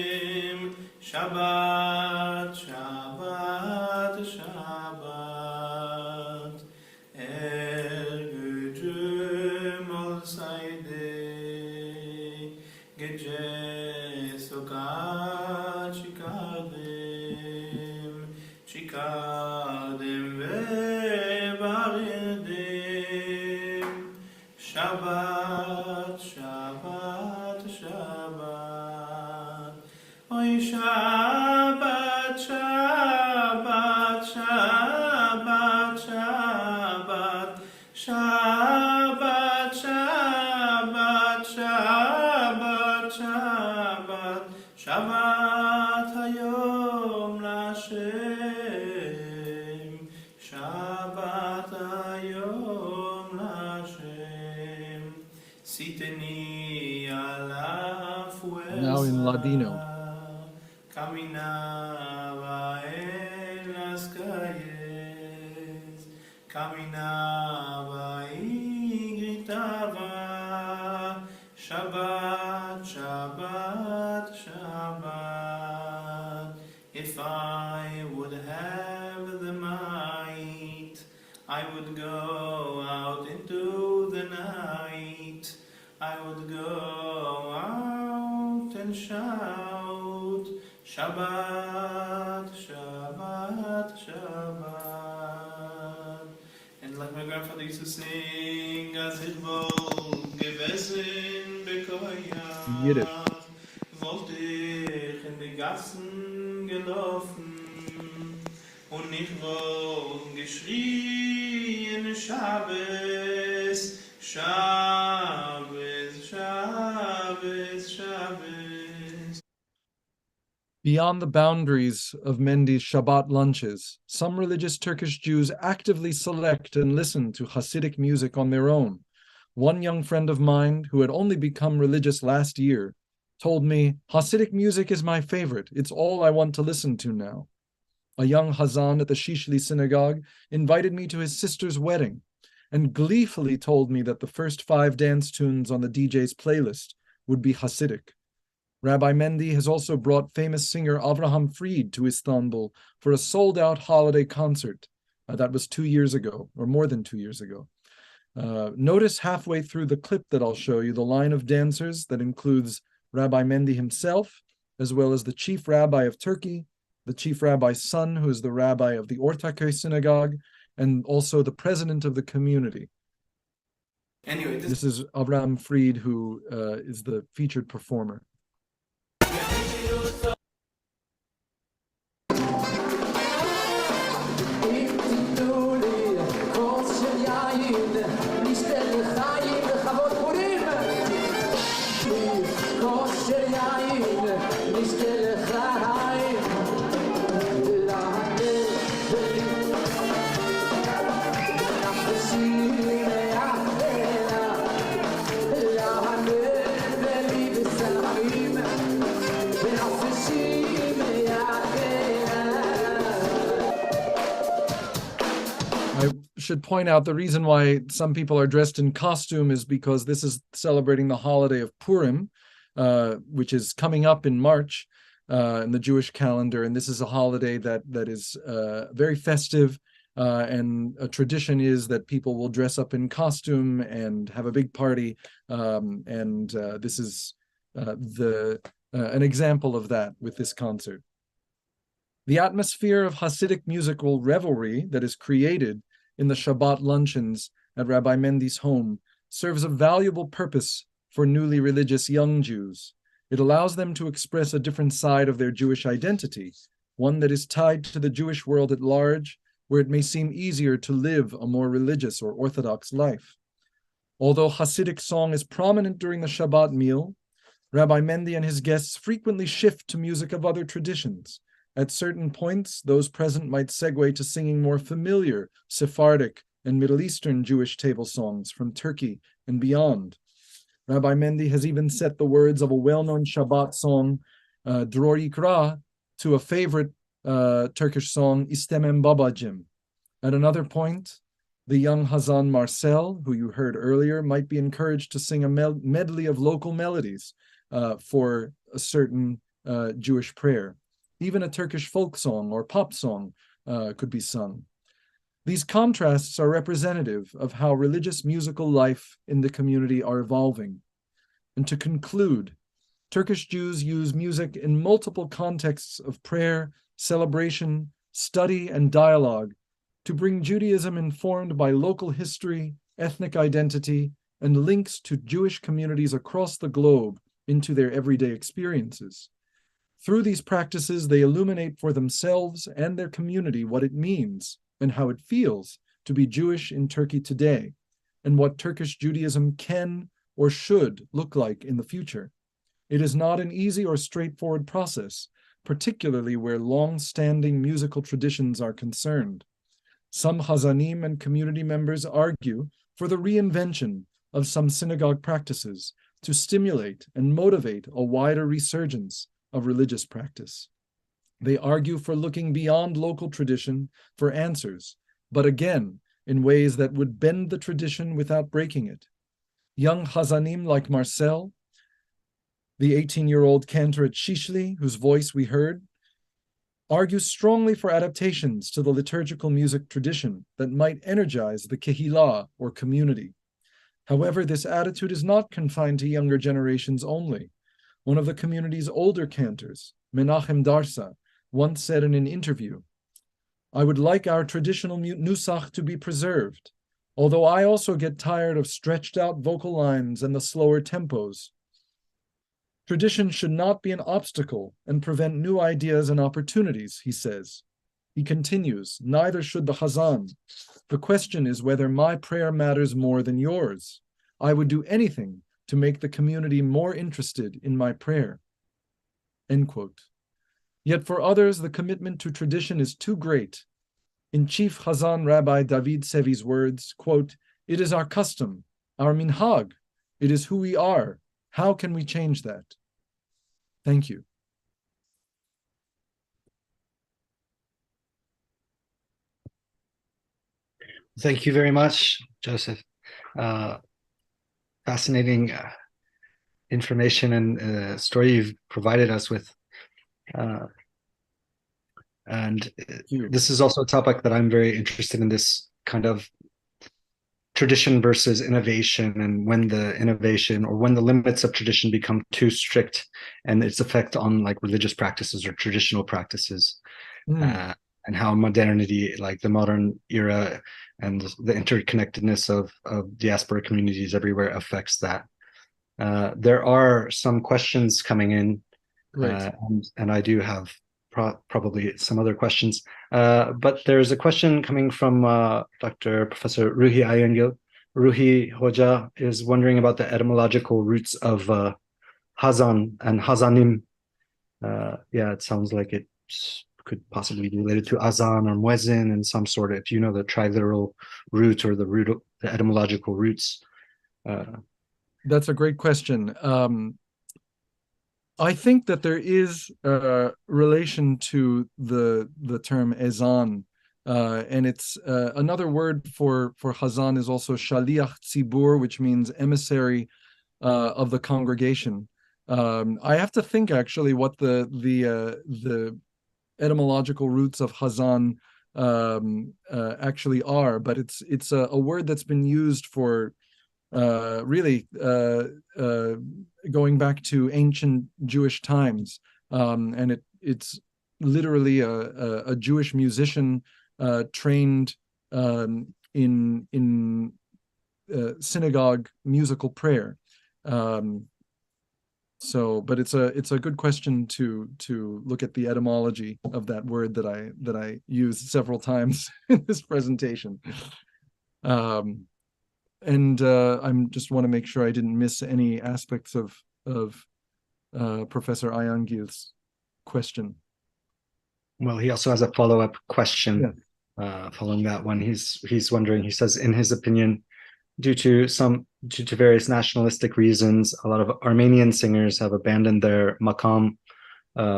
Shabbat, Shabbat, Shabbat. Gücüm olsaydı, gece sokağa çıkardım ve bağırdım. Shabbat, Shabbat, Shabbat. Oy Shabbat, Shabbat, Shabbat, Shabbat. Shabbat, Shabbat, Shabbat, Shabbat. Shabbat hayom Lashem. Shabbat hayom Lashem. Siteni ala fuerza. Now in Ladino. Caminaba en las calles. Caminaba y gritaba. Shabbat, Shabbat, Shabbat. If I would have the might, I would go out into the night. I would go out and shout, Shabbat, Shabbat, Shabbat. And like my grandfather used to sing, as it wohl gewesen bekoyach, Yiddish. wollte ich in die Gassen gelaufen und nicht wohl geschrien, Shabbos, Shabbos, Shabbos, Shabbos. Beyond the boundaries of Mendy's Shabbat lunches, some religious Turkish Jews actively select and listen to Hasidic music on their own. One young friend of mine, who had only become religious last year, told me, Hasidic music is my favorite. It's all I want to listen to now. A young Hazan at the Shishli synagogue invited me to his sister's wedding and gleefully told me that the first 5 dance tunes on the DJ's playlist would be Hasidic. Rabbi Mendy has also brought famous singer Avraham Fried to Istanbul for a sold-out holiday concert. That was 2 years ago, or more than 2 years ago. Notice halfway through the clip that I'll show you the line of dancers that includes Rabbi Mendy himself, as well as the chief rabbi of Turkey, the chief rabbi's son, who is the rabbi of the Ortaköy synagogue, and also the president of the community. Anyway, this is Avraham Fried, who is the featured performer. should point out the reason why some people are dressed in costume is because this is celebrating the holiday of Purim, which is coming up in March in the Jewish calendar. And this is a holiday that is very festive. And a tradition is that people will dress up in costume and have a big party. This is an example of that with this concert. The atmosphere of Hasidic musical revelry that is created in the Shabbat luncheons at Rabbi Mendy's home serves a valuable purpose for newly religious young Jews. It allows them to express a different side of their Jewish identity, one that is tied to the Jewish world at large, where it may seem easier to live a more religious or Orthodox life. Although Hasidic song is prominent during the Shabbat meal, Rabbi Mendy and his guests frequently shift to music of other traditions. At certain points, those present might segue to singing more familiar Sephardic and Middle Eastern Jewish table songs from Turkey and beyond. Rabbi Mendy has even set the words of a well-known Shabbat song, Dror Yikra, to a favorite Turkish song, İstemem Babacım. At another point, the young Hazan Marcel, who you heard earlier, might be encouraged to sing a medley of local melodies for a certain Jewish prayer. Even a Turkish folk song or pop song could be sung. These contrasts are representative of how religious musical life in the community are evolving. And to conclude, Turkish Jews use music in multiple contexts of prayer, celebration, study, and dialogue to bring Judaism informed by local history, ethnic identity, and links to Jewish communities across the globe into their everyday experiences. Through these practices, they illuminate for themselves and their community what it means and how it feels to be Jewish in Turkey today, and what Turkish Judaism can or should look like in the future. It is not an easy or straightforward process, particularly where long-standing musical traditions are concerned. Some Hazanim and community members argue for the reinvention of some synagogue practices to stimulate and motivate a wider resurgence of religious practice. They argue for looking beyond local tradition for answers, but again, in ways that would bend the tradition without breaking it. Young Hazanim like Marcel, the 18-year-old cantor at Shishli, whose voice we heard, argues strongly for adaptations to the liturgical music tradition that might energize the kehillah, or community. However, this attitude is not confined to younger generations only. One of the community's older cantors, Menachem Darsa, once said in an interview, "I would like our traditional nusach to be preserved, although I also get tired of stretched out vocal lines and the slower tempos. Tradition should not be an obstacle and prevent new ideas and opportunities," he says. He continues, "Neither should the Hazan. The question is whether my prayer matters more than yours. I would do anything to make the community more interested in my prayer." End quote. Yet for others, the commitment to tradition is too great. In Chief Hazan Rabbi David Sevi's words, quote, "It is our custom, our minhag. It is who we are. How can we change that?" Thank you. Thank you very much, Joseph. Fascinating information and story you've provided us with. And this is also a topic that I'm very interested in, this kind of tradition versus innovation, and when the innovation or when the limits of tradition become too strict and its effect on like religious practices or traditional practices, and how modernity, like the modern era and the interconnectedness of diaspora communities everywhere affects that. There are some questions coming in, right. And I do have probably some other questions, but there's a question coming from Professor Ruhi Ayengil. Ruhi Hoja is wondering about the etymological roots of Hazan and Hazanim. It sounds like it could possibly be related to Azan or Muezzin and some sort of, if you know the triliteral root or the etymological roots. That's a great question. I think that there is a relation to the term ezan And it's another word for Hazan is also shaliach tzibur, which means emissary of the congregation. I have to think actually what the etymological roots of Hazan actually are, but it's a word that's been used for really going back to ancient Jewish times, and it's literally a Jewish musician trained in synagogue musical prayer. But it's a good question to look at the etymology of that word that I used several times in this presentation. And I just want to make sure I didn't miss any aspects of Professor Ayangil's question. Well, he also has a follow-up question following that one. He's wondering, he says, in his opinion, due to various nationalistic reasons, a lot of Armenian singers have abandoned their makam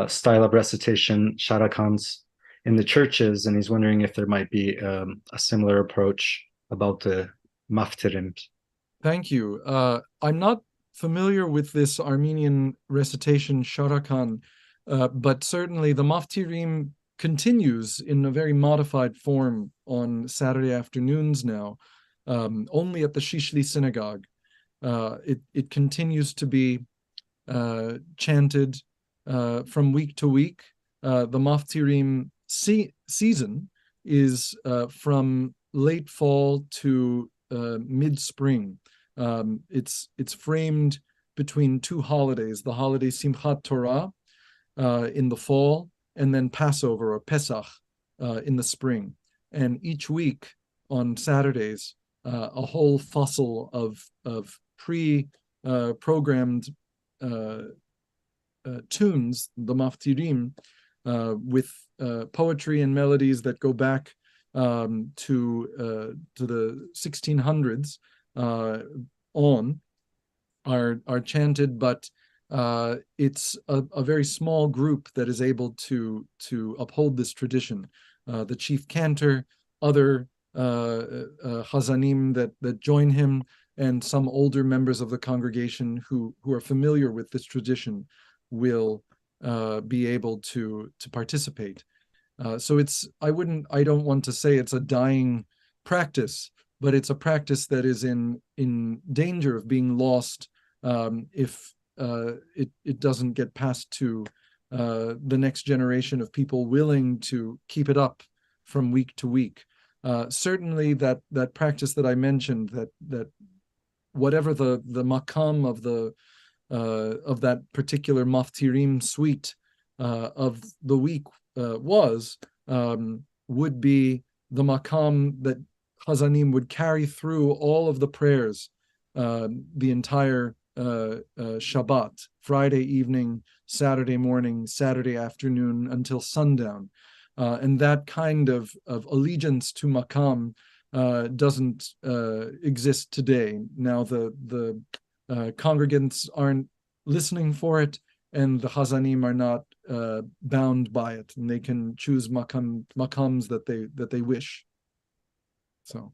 style of recitation, sharakans, in the churches, and he's wondering if there might be a similar approach about the maftirim. Thank you. I'm not familiar with this Armenian recitation sharakan, but certainly the maftirim continues in a very modified form on Saturday afternoons now, only at the Shishli synagogue. It continues to be chanted from week to week. The maftirim season is from late fall to mid-spring. It's framed between two holidays, the holiday Simchat Torah in the fall, and then Passover or Pesach in the spring. And each week on Saturdays, a whole fossil of pre-programmed tunes, the maftirim, with poetry and melodies that go back to the 1600s on, are chanted, but it's a very small group that is able to uphold this tradition. The chief cantor, other Hazanim that join him, and some older members of the congregation who are familiar with this tradition will be able to participate. So I don't want to say it's a dying practice, but it's a practice that is in danger of being lost if it doesn't get passed to the next generation of people willing to keep it up from week to week. Certainly that practice that I mentioned, that whatever the makam of that particular maftirim suite of the week was, would be the makam that Hazanim would carry through all of the prayers, the entire Shabbat, Friday evening, Saturday morning, Saturday afternoon until sundown. And that kind of allegiance to makam doesn't exist today. Now the congregants aren't listening for it, and the Hazanim are not bound by it, and they can choose makams that they wish. So.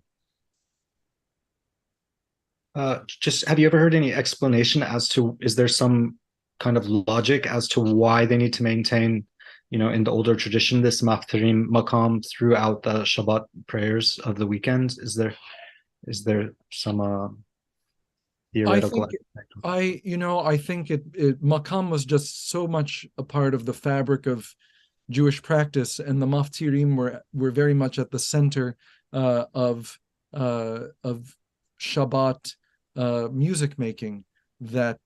Just, have you ever heard any explanation as to, is there some kind of logic as to why they need to maintain, in the older tradition, this maftirim makam throughout the Shabbat prayers of the weekends? Is there some theoretical? I think makam was just so much a part of the fabric of Jewish practice, and the maftirim were very much at the center of Shabbat music making, that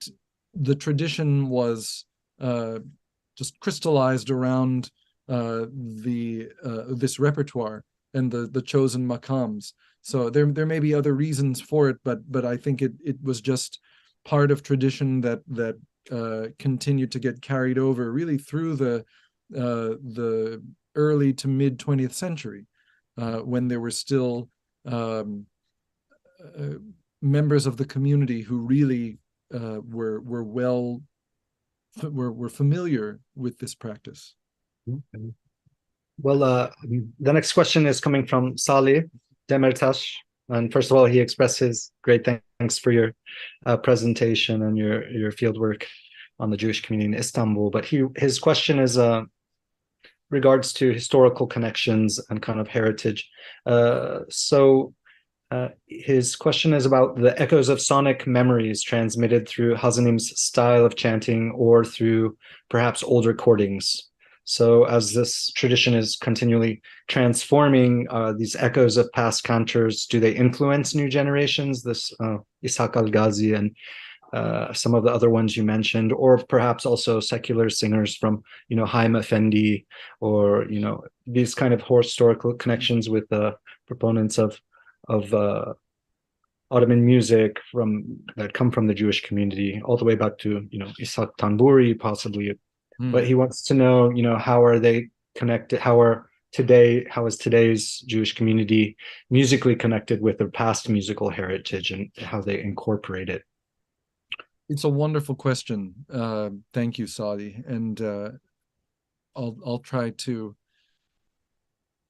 the tradition was just crystallized around this repertoire and the chosen makams. So there may be other reasons for it, but I think it was just part of tradition that continued to get carried over really through the early to mid 20th century, when there were still members of the community who really were familiar with this practice. Okay. Well, the next question is coming from Salih Demirtas. And first of all, he expresses great thanks for your presentation and your field work on the Jewish community in Istanbul. But his question is regards to historical connections and kind of heritage. His question is about the echoes of sonic memories transmitted through Hazanim's style of chanting or through perhaps old recordings. So as this tradition is continually transforming, these echoes of past cantors, do they influence new generations? This Ishaq al-Ghazi and some of the other ones you mentioned, or perhaps also secular singers from, Haim Effendi, or, these kind of historical connections with proponents of Ottoman music that come from the Jewish community, all the way back to, Ishaq Tanburi, possibly. But he wants to know, how are they connected? How is today's Jewish community musically connected with their past musical heritage and how they incorporate it? It's a wonderful question. Thank you, Saudi. And I'll try to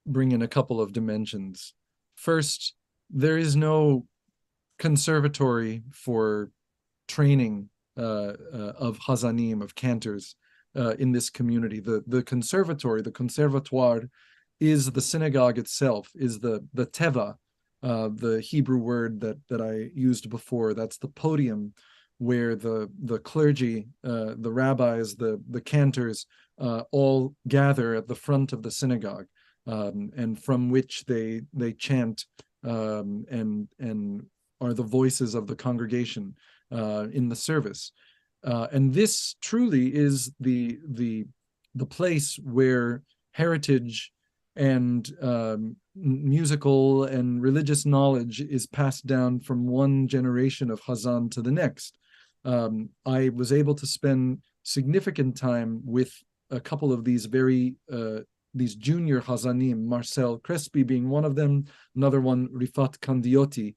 bring in a couple of dimensions. First, there is no conservatory for training of Hazanim, of cantors, in this community. The conservatoire is the synagogue itself, is the teva, the Hebrew word that I used before. That's the podium where the clergy, the rabbis, the cantors, all gather at the front of the synagogue, and from which they chant and are the voices of the congregation in the service. And this truly is the place where heritage and musical and religious knowledge is passed down from one generation of Hazan to the next. I was able to spend significant time with a couple of these these junior Hazanim, Marcel Crespi being one of them, another one, Rifat Kandioti,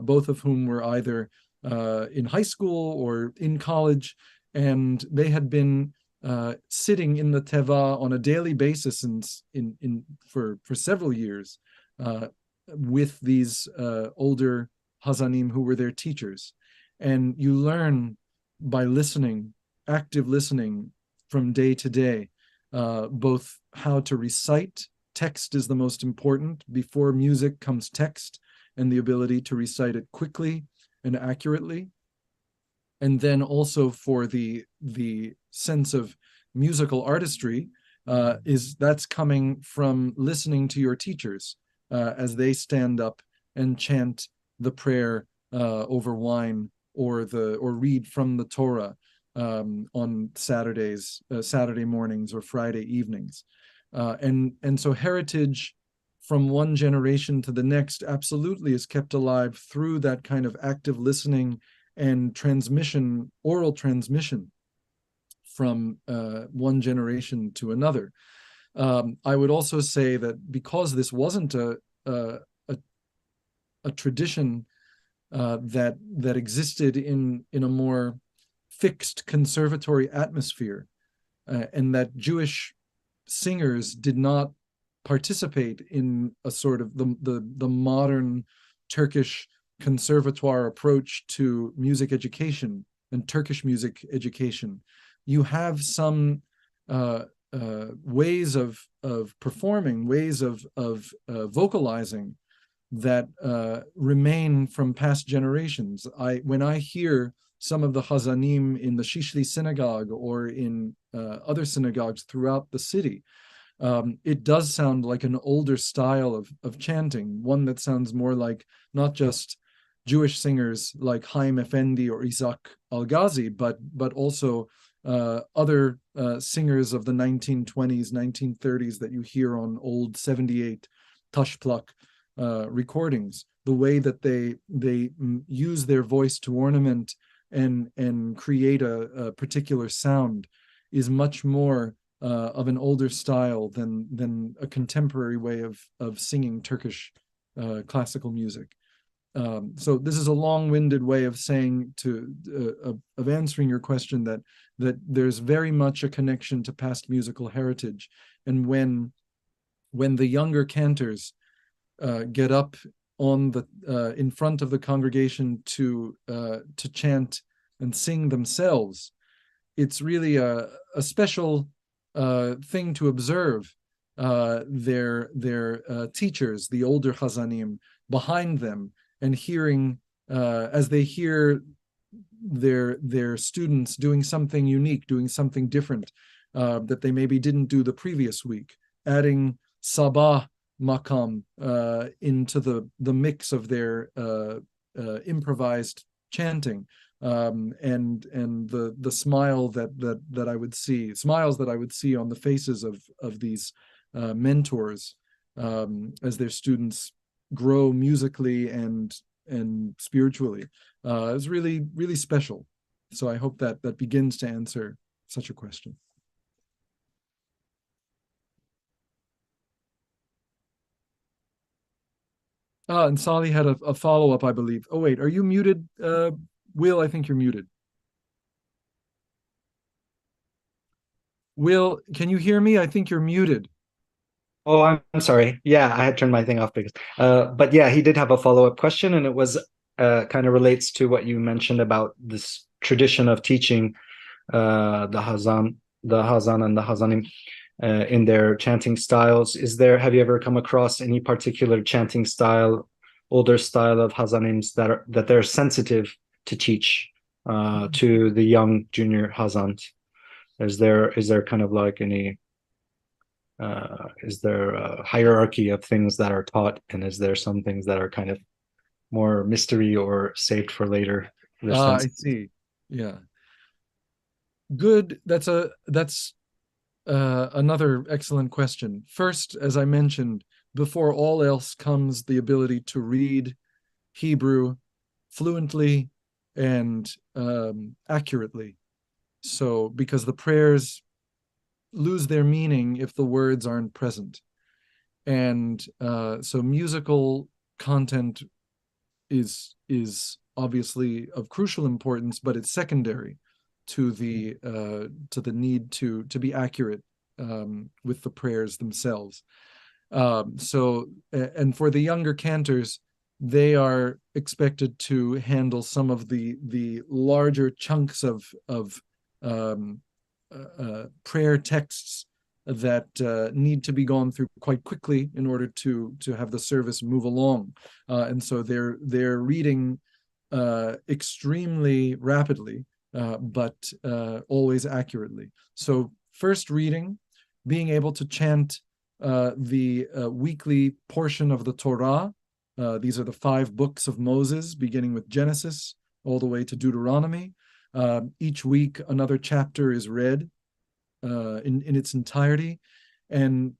both of whom were either in high school or in college, and they had been sitting in the teva on a daily basis for several years with these older Hazanim who were their teachers. And you learn by listening, active listening from day to day, both how to recite. Text is the most important. Before music comes text, and the ability to recite it quickly and accurately. And then also for the sense of musical artistry, that's coming from listening to your teachers as they stand up and chant the prayer over wine or read from the Torah on Saturday mornings or Friday evenings. And so heritage from one generation to the next absolutely is kept alive through that kind of active listening and transmission, oral transmission from one generation to another. I would also say that because this wasn't a tradition that existed in a more fixed conservatory atmosphere, and that Jewish singers did not participate in a sort of the modern Turkish conservatoire approach to music education and Turkish music education. You have some ways of performing, ways of vocalizing that remain from past generations. When I hear some of the Hazanim in the Shishli synagogue or in other synagogues throughout the city, it does sound like an older style of chanting, one that sounds more like not just Jewish singers like Haim Effendi or Ishaq al-Ghazi, but also other singers of the 1920s, 1930s that you hear on old 78 Tashplak recordings. The way that they use their voice to ornament and create a particular sound is much more of an older style than a contemporary way of singing Turkish classical music. So this is a long-winded way of saying of answering your question that there's very much a connection to past musical heritage, and when when the younger cantors get up on the in front of the congregation to chant and sing themselves, it's really a special thing to observe their teachers, the older Hazanim, behind them, and hearing as they hear their students doing something unique, doing something different that they maybe didn't do the previous week, adding sabah makam into the mix of their improvised chanting, and the smiles that I would see on the faces of these mentors as their students grow musically and spiritually. It's really, really special. So I hope that begins to answer such a question. And Sally had a follow-up, I believe. Oh, wait, are you muted? Will, I think you're muted. Will, can you hear me? I think you're muted. Oh, I'm sorry. Yeah, I had turned my thing off because, but yeah, he did have a follow-up question, and it was kind of relates to what you mentioned about this tradition of teaching the Hazan and the Hazanim in their chanting styles. Have you ever come across any particular chanting style, older style of Hazanims that they're sensitive to teach to the young junior Hazans? Is there kind of like any is there a hierarchy of things that are taught, and is there some things that are kind of more mystery or saved for later? I see. Yeah. Good. That's another excellent question. First, as I mentioned, before all else comes the ability to read Hebrew fluently and accurately. So, because the prayers lose their meaning if the words aren't present. And so musical content is obviously of crucial importance, but it's secondary to the need to be accurate with the prayers themselves. So, and for the younger cantors, they are expected to handle some of the larger chunks of prayer texts that need to be gone through quite quickly in order to have the service move along, and so they're reading extremely rapidly, but always accurately. So first reading, being able to chant the weekly portion of the Torah. These are the 5 books of Moses, beginning with Genesis all the way to Deuteronomy. Each week, another chapter is read in its entirety, and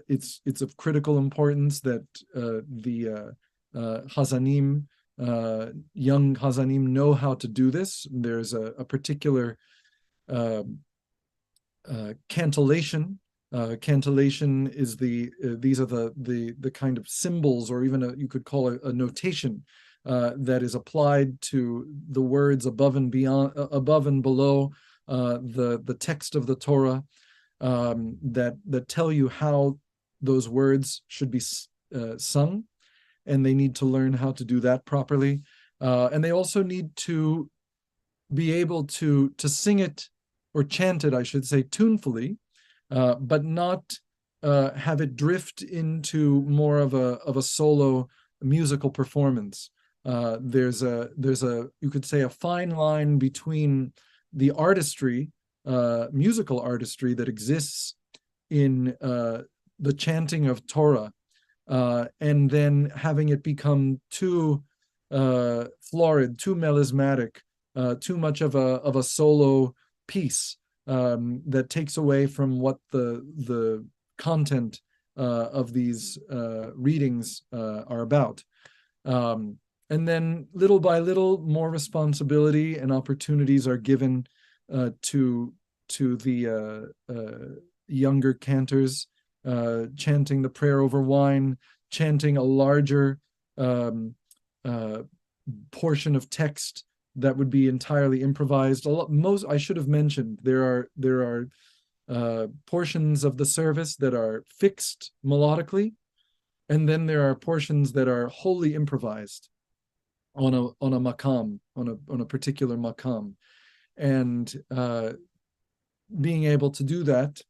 it's of critical importance that the Hazanim, young Hazanim, know how to do this. There's a particular cantillation. Cantillation is these are the kind of symbols, or even you could call it a notation that is applied to the words above and below the text of the Torah, that tell you how those words should be sung, and they need to learn how to do that properly. And they also need to be able to sing it, or chant it, I should say, tunefully, but not have it drift into more of a solo musical performance. There's a you could say a fine line between the artistry, musical artistry that exists in the chanting of Torah, and then having it become too florid, too melismatic, too much of a solo piece that takes away from what the content of these readings are about. And then little by little, more responsibility and opportunities are given to the younger cantors, chanting the prayer over wine, chanting a larger portion of text that would be entirely improvised. I should have mentioned there are portions of the service that are fixed melodically, and then there are portions that are wholly improvised on a maqam, on a particular maqam. And being able to do that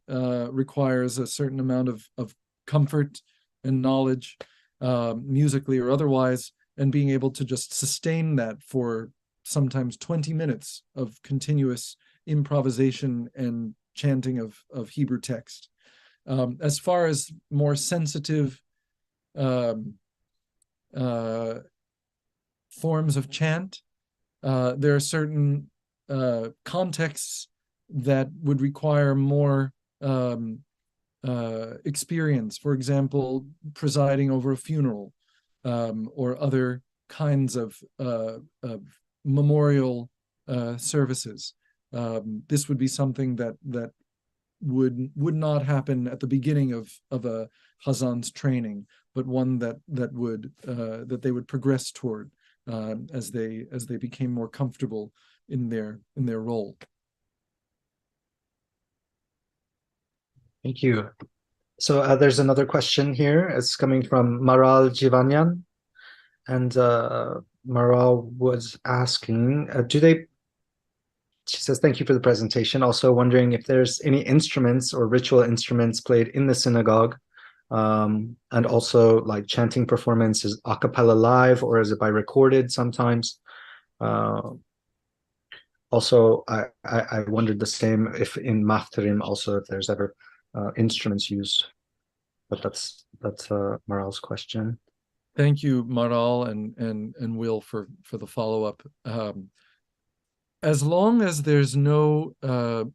requires a certain amount of comfort and knowledge, musically or otherwise, and being able to just sustain that for sometimes 20 minutes of continuous improvisation and chanting of Hebrew text. As far as more sensitive forms of chant, there are certain contexts that would require more experience. For example, presiding over a funeral, or other kinds of memorial services. This would be something that would not happen at the beginning of a Hazan's training, but one that they would progress toward as they became more comfortable in their role. Thank you. So there's another question here. It's coming from Maral Jivanyan, and Maral was asking, she says, thank you for the presentation. Also wondering if there's any instruments or ritual instruments played in the synagogue, and also like chanting performance, is a cappella live or is it by recorded sometimes? Also, I wondered the same if in maftarim also, if there's ever instruments used. But that's Maral's question. Thank you, Maral and Will, for the follow-up. As long as there's no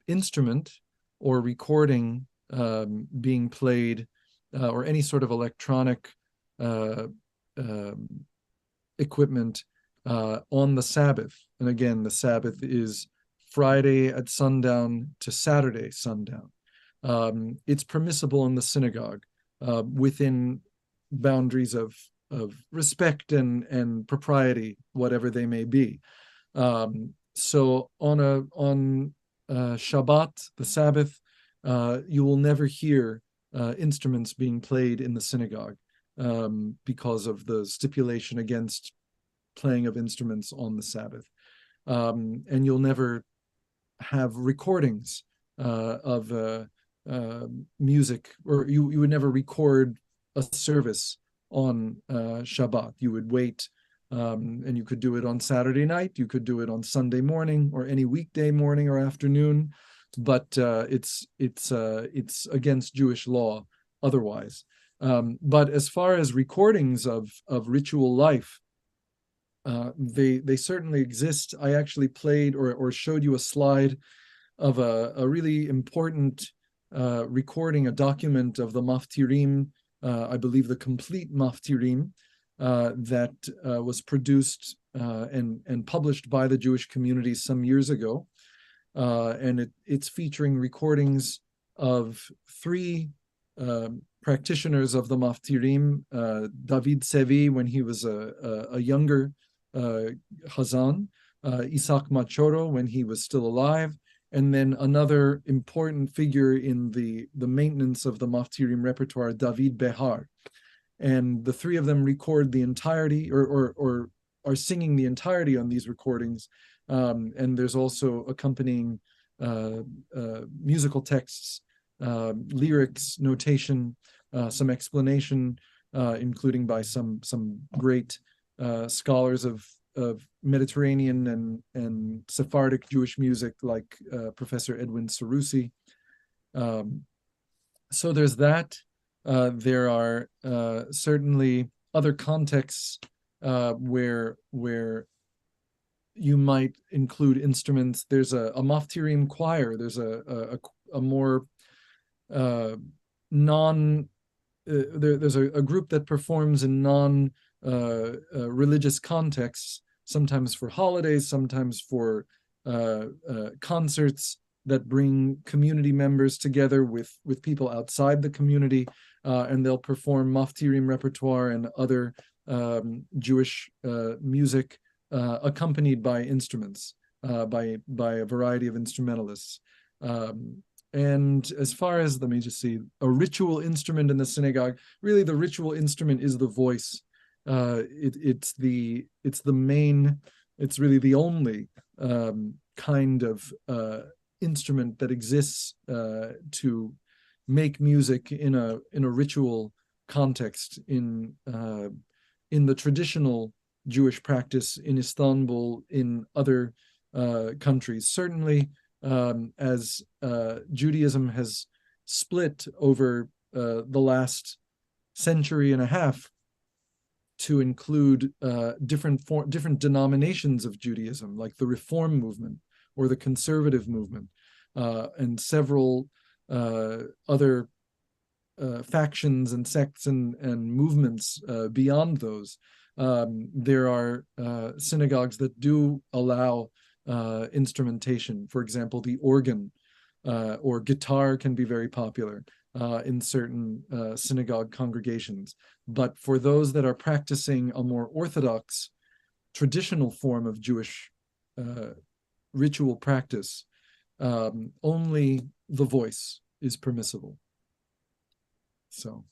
instrument or recording being played, or any sort of electronic equipment on the Sabbath, and again, the Sabbath is Friday at sundown to Saturday sundown, it's permissible in the synagogue within boundaries of respect and propriety, whatever they may be. So on Shabbat, the Sabbath, you will never hear instruments being played in the synagogue because of the stipulation against playing of instruments on the Sabbath. And you'll never have recordings of music, or you would never record a service on Shabbat. You would wait, and you could do it on Saturday night, you could do it on Sunday morning, or any weekday morning or afternoon, but it's against Jewish law otherwise. But as far as recordings of ritual life, they certainly exist. I actually played or showed you a slide of a really important recording, a document of the Maftirim, I believe the complete Maftirim, that was produced and published by the Jewish community some years ago. And it's featuring recordings of three practitioners of the Maftirim, David Sevi when he was a younger Hazan, Isaac Machoro when he was still alive, and then another important figure in the maintenance of the Maftirim repertoire, David Behar. And the three of them record the entirety, or are singing the entirety on these recordings. And there's also accompanying musical texts, lyrics, notation, some explanation, including by some great scholars of Mediterranean and Sephardic Jewish music, like Professor Edwin Sarusi. So there's that. There are certainly other contexts where you might include instruments. There's a Maftirim choir. There's a more there's a group that performs in religious contexts, sometimes for holidays, sometimes for concerts that bring community members together with people outside the community, and they'll perform Maftirim repertoire and other Jewish music accompanied by instruments, by a variety of instrumentalists. and as far as, let me just see, a ritual instrument in the synagogue, really the ritual instrument is the voice. It's the main, it's really the only kind of instrument that exists to make music in a ritual context in the traditional Jewish practice in Istanbul, in other countries. Certainly, as Judaism has split over the last century and a half to include different denominations of Judaism, like the Reform movement or the Conservative movement, and several other factions and sects and movements beyond those. There are synagogues that do allow instrumentation. For example, the organ or guitar can be very popular in certain synagogue congregations. But for those that are practicing a more orthodox, traditional form of Jewish ritual practice, only the voice is permissible. So.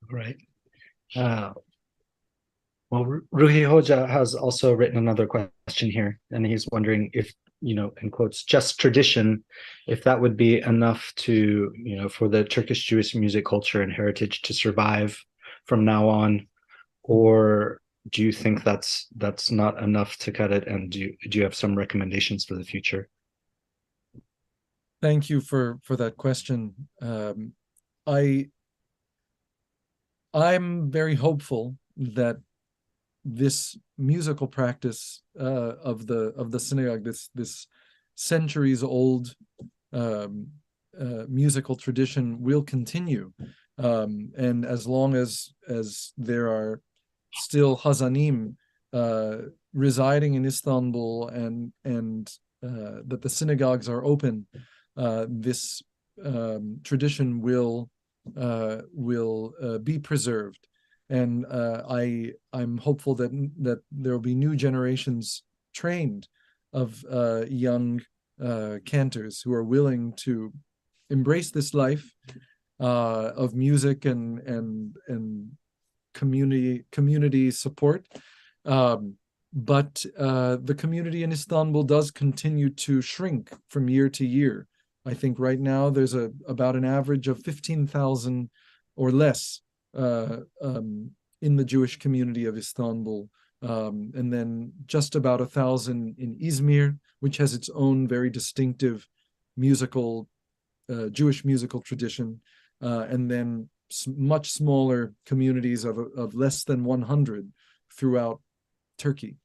Right. Well, Ruhi Hoja has also written another question here, and he's wondering if, in quotes, just tradition, if that would be enough to, for the Turkish Jewish music culture and heritage to survive from now on, or do you think that's not enough to cut it, and do you have some recommendations for the future? Thank you for that question. I'm very hopeful that this musical practice of the synagogue, this centuries-old musical tradition, will continue, and as long as there are still Hazanim residing in Istanbul and that the synagogues are open, this tradition will be preserved. And I'm hopeful that there will be new generations trained of young cantors who are willing to embrace this life of music and community support. But the community in Istanbul does continue to shrink from year to year. I think right now there's about an average of 15,000 or less in the Jewish community of Istanbul, and then just about 1,000 in Izmir, which has its own very distinctive musical Jewish musical tradition, and then much smaller communities of less than 100 throughout Turkey.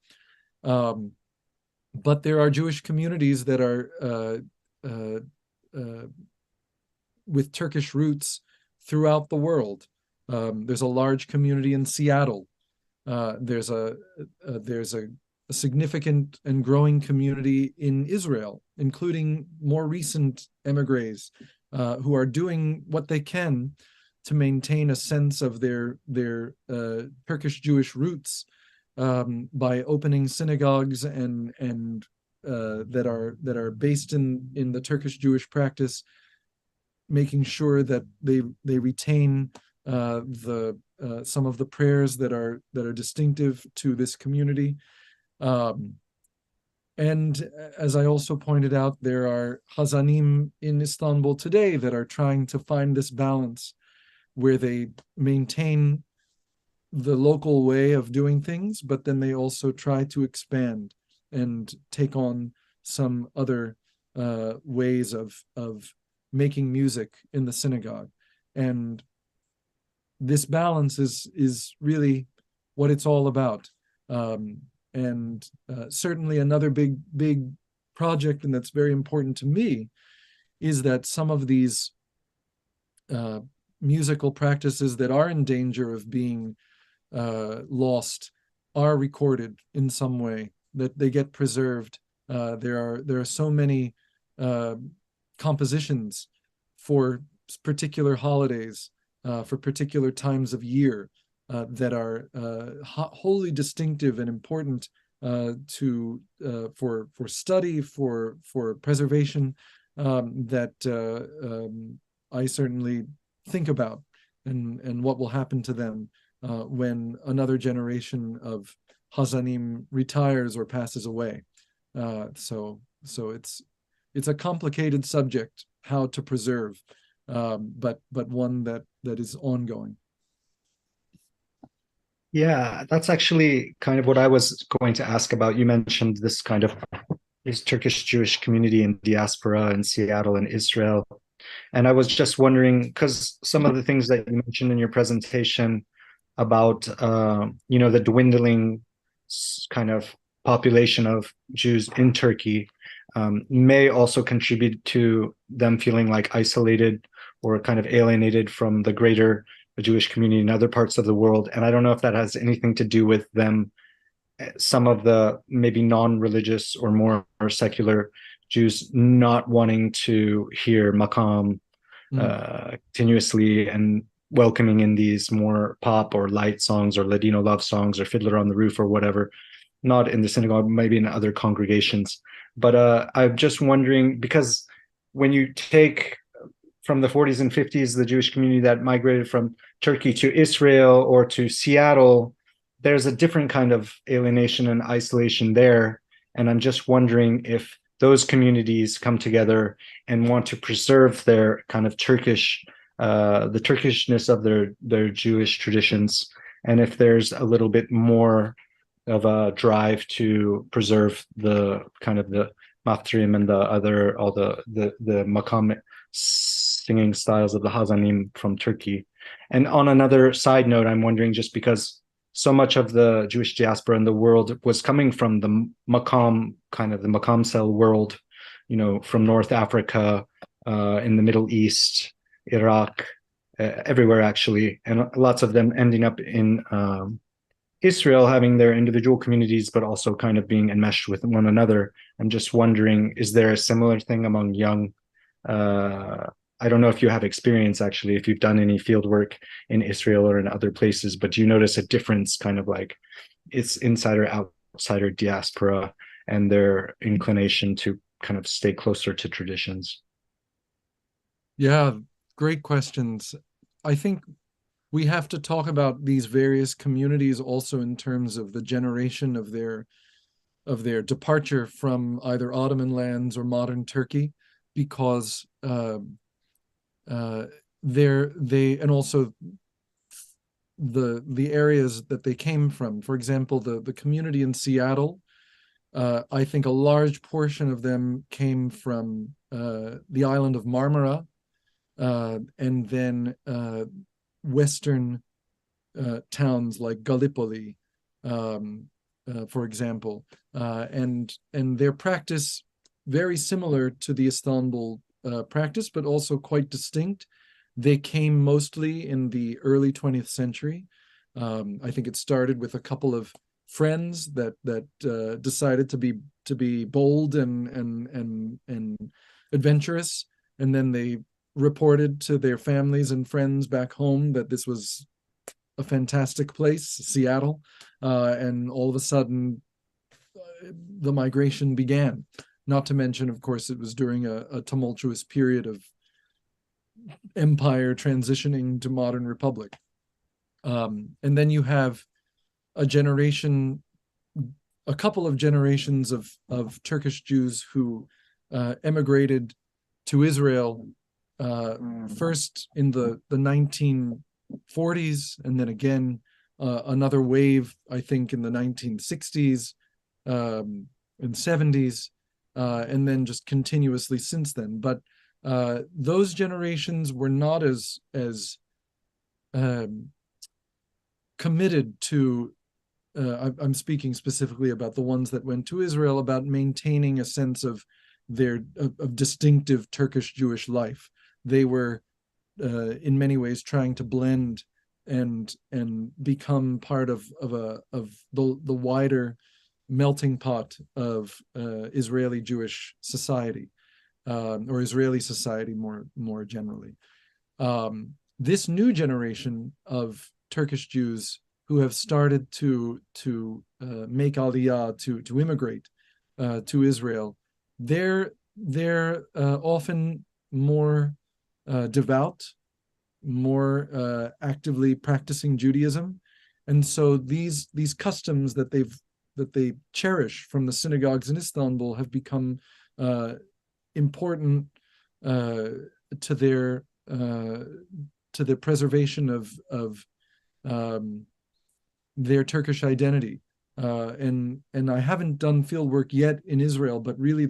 But there are Jewish communities that are with Turkish roots throughout the world. There's a large community in Seattle. There's a significant and growing community in Israel, including more recent emigres who are doing what they can to maintain a sense of their Turkish Jewish roots by opening synagogues and that are based in the Turkish Jewish practice, making sure that they retain some of the prayers that are distinctive to this community. And as I also pointed out, there are Hazanim in Istanbul today that are trying to find this balance where they maintain the local way of doing things, but then they also try to expand and take on some other ways of making music in the synagogue. And this balance is really what it's all about. And certainly another big project, and that's very important to me, is that some of these musical practices that are in danger of being lost are recorded in some way, that they get preserved. There are so many compositions for particular holidays, for particular times of year, that are wholly distinctive and important for study, for preservation, that I certainly think about, and what will happen to them when another generation of Hazanim retires or passes away. So it's a complicated subject, how to preserve, but one that is ongoing. Yeah, that's actually kind of what I was going to ask about. You mentioned this Turkish Jewish community in diaspora in Seattle and Israel. And I was just wondering, because some of the things that you mentioned in your presentation about, the dwindling kind of population of Jews in Turkey may also contribute to them feeling like isolated or kind of alienated from the greater Jewish community in other parts of the world. And I don't know if that has anything to do with them, some of the maybe non-religious or more secular Jews not wanting to hear maqam continuously and welcoming in these more pop or light songs or Ladino love songs or Fiddler on the Roof or whatever, not in the synagogue, maybe in other congregations. But I'm just wondering, because when you take from the 40s and 50s, the Jewish community that migrated from Turkey to Israel or to Seattle, there's a different kind of alienation and isolation there. And I'm just wondering if those communities come together and want to preserve their kind of Turkish, the Turkishness of their Jewish traditions, and if there's a little bit more of a drive to preserve the kind of the maftrim and all the makam singing styles of the Hazanim from Turkey. And on another side note, I'm wondering, just because so much of the Jewish diaspora in the world was coming from the makam cell world, from North Africa, in the Middle East, Iraq, everywhere actually, and lots of them ending up in Israel, having their individual communities, but also kind of being enmeshed with one another. I'm just wondering, is there a similar thing among young, I don't know if you have experience actually, if you've done any field work in Israel or in other places, but do you notice a difference, kind of like it's insider, outsider diaspora and their inclination to kind of stay closer to traditions? Yeah, great questions. I think we have to talk about these various communities also in terms of the generation of their departure from either Ottoman lands or modern Turkey, because and also the areas that they came from. For example, the community in Seattle, I think a large portion of them came from the island of Marmara, and then Western towns like Gallipoli, for example, and their practice very similar to the Istanbul practice, but also quite distinct. They came mostly in the early 20th century. I think it started with a couple of friends that decided to be bold and adventurous, and then they reported to their families and friends back home that this was a fantastic place, Seattle, and all of a sudden the migration began. Not to mention, of course, it was during a tumultuous period of empire transitioning to modern republic. And then you have a couple of generations of Turkish Jews who emigrated to Israel first in the 1940s, and then again another wave, I think, in the 1960s and 70s, and then just continuously since then. But those generations were not as committed to, I'm speaking specifically about the ones that went to Israel, about maintaining a sense of of distinctive Turkish Jewish life. They were in many ways trying to blend and become part of the wider melting pot of Israeli Jewish society, or Israeli society more generally. This new generation of Turkish Jews who have started to make aliyah, to immigrate to Israel, they're often more devout, more actively practicing Judaism, and so these customs that they cherish from the synagogues in Istanbul have become important to their preservation of their Turkish identity. And I haven't done field work yet in Israel, but really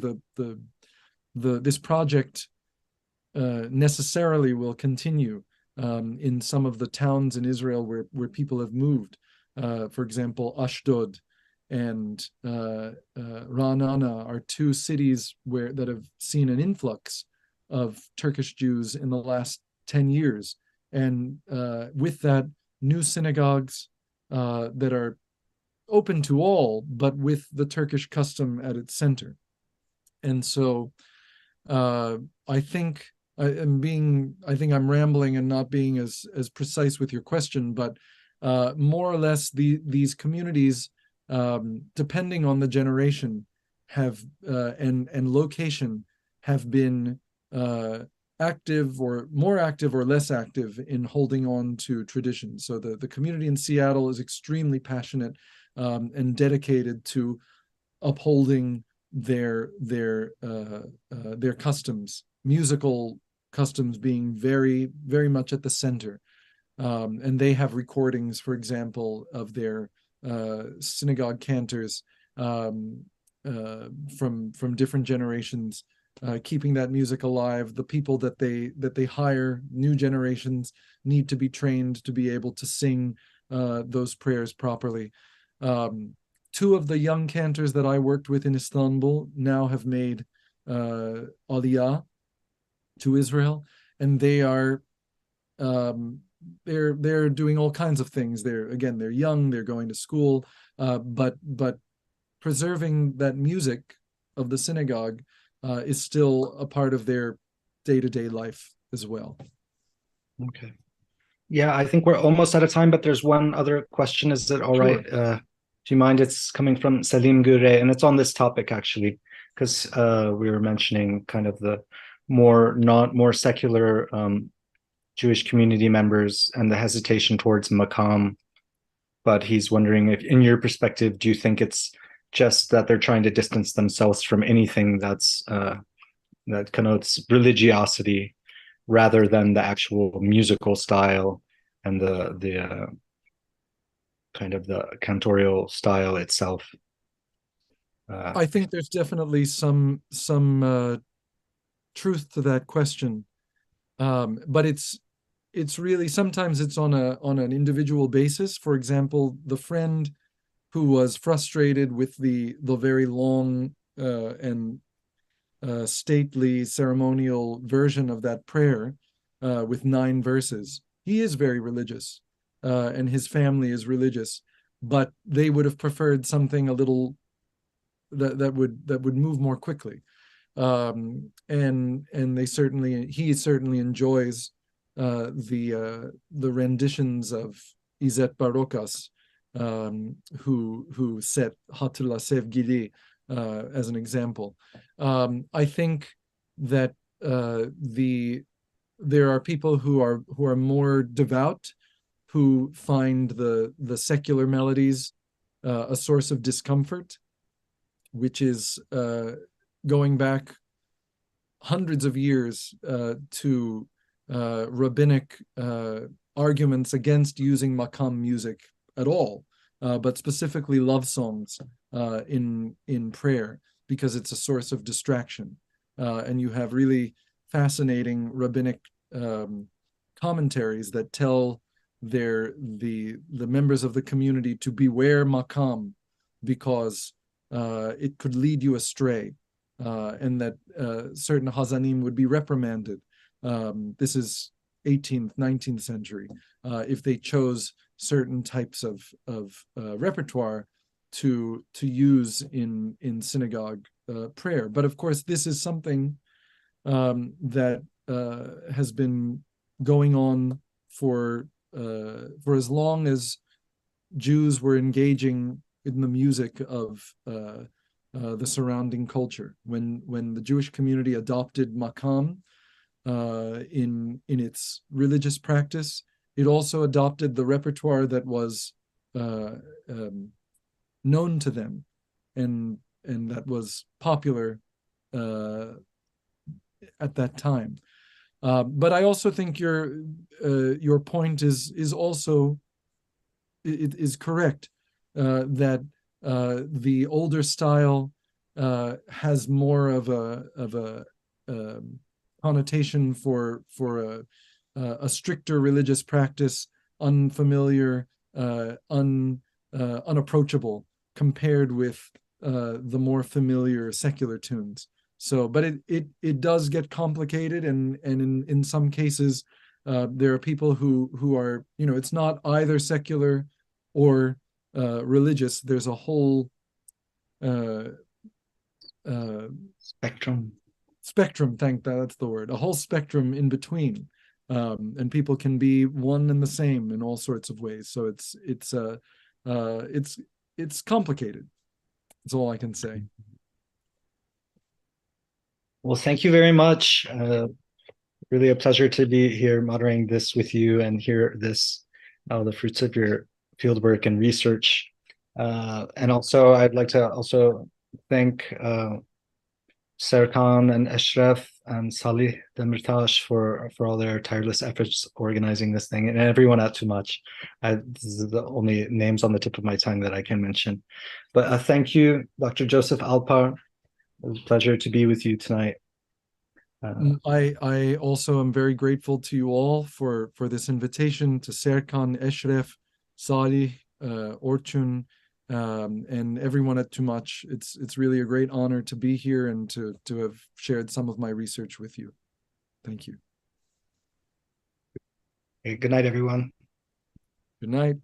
this project necessarily will continue in some of the towns in Israel where people have moved. For example, Ashdod and Ra'anana are two cities that have seen an influx of Turkish Jews in the last 10 years. And with that, new synagogues that are open to all, but with the Turkish custom at its center. And so I think I'm rambling and not being as precise with your question, but more or less these communities, depending on the generation, have and location, have been active or more active or less active in holding on to traditions. So the community in Seattle is extremely passionate and dedicated to upholding their customs, musical customs being very, very much at the center. And they have recordings, for example, of their synagogue cantors from different generations, keeping that music alive. The people that they hire, new generations, need to be trained to be able to sing those prayers properly. Two of the young cantors that I worked with in Istanbul now have made Aliyah to Israel, and they are they're doing all kinds of things. They're young, they're going to school, but preserving that music of the synagogue is still a part of their day-to-day life as well. Okay. Yeah, I think we're almost out of time, but there's one other question. Is it all Sure. right? Do you mind? It's coming from Salim Gure, and it's on this topic actually, because we were mentioning kind of the more secular Jewish community members and the hesitation towards makam. But he's wondering if, in your perspective, do you think it's just that they're trying to distance themselves from anything that connotes religiosity, rather than the actual musical style and the kind of the cantorial style itself? I think there's definitely some truth to that question, but it's really, sometimes it's on an individual basis. For example, the friend who was frustrated with the very long and stately ceremonial version of that prayer with 9 verses, he is very religious, and his family is religious, but they would have preferred something a little that would move more quickly, and he certainly enjoys the renditions of İzzet Barokas, who set Hatırla Sevgili as an example. I think that there are people who are more devout, who find the secular melodies a source of discomfort, which is going back hundreds of years to rabbinic arguments against using makam music at all, but specifically love songs in prayer, because it's a source of distraction. And you have really fascinating rabbinic commentaries that tell the members of the community to beware makam, because it could lead you astray, and that certain hazanim would be reprimanded. This is 18th, 19th century, if they chose certain types of repertoire to use in synagogue prayer. But of course, this is something that has been going on for as long as Jews were engaging in the music of the surrounding culture. When the Jewish community adopted makam in its religious practice, it also adopted the repertoire that was known to them, and that was popular at that time. But I also think your point is also correct, that the older style has more of a connotation for a stricter religious practice, unfamiliar, unapproachable, compared with the more familiar secular tunes. So, but it does get complicated, and in some cases, there are people who are, it's not either secular or religious. There's a whole Spectrum. That's the word. A whole spectrum in between, and people can be one and the same in all sorts of ways. So it's complicated. That's all I can say. Well, thank you very much. Really a pleasure to be here moderating this with you and hear the fruits of your fieldwork and research. And also, I'd like to also thank Serkan and Eshref and Salih Demirtaş for all their tireless efforts organizing this thing, and everyone at TUMAC. This is the only names on the tip of my tongue that I can mention. But thank you, Dr. Joseph Alpar. It was a pleasure to be with you tonight. I also am very grateful to you all for this invitation, to Serkan, Eshref, Salih, Orçun, and everyone at TUMAC. It's really a great honor to be here and to have shared some of my research with you. Thank you. Good night, everyone. Good night.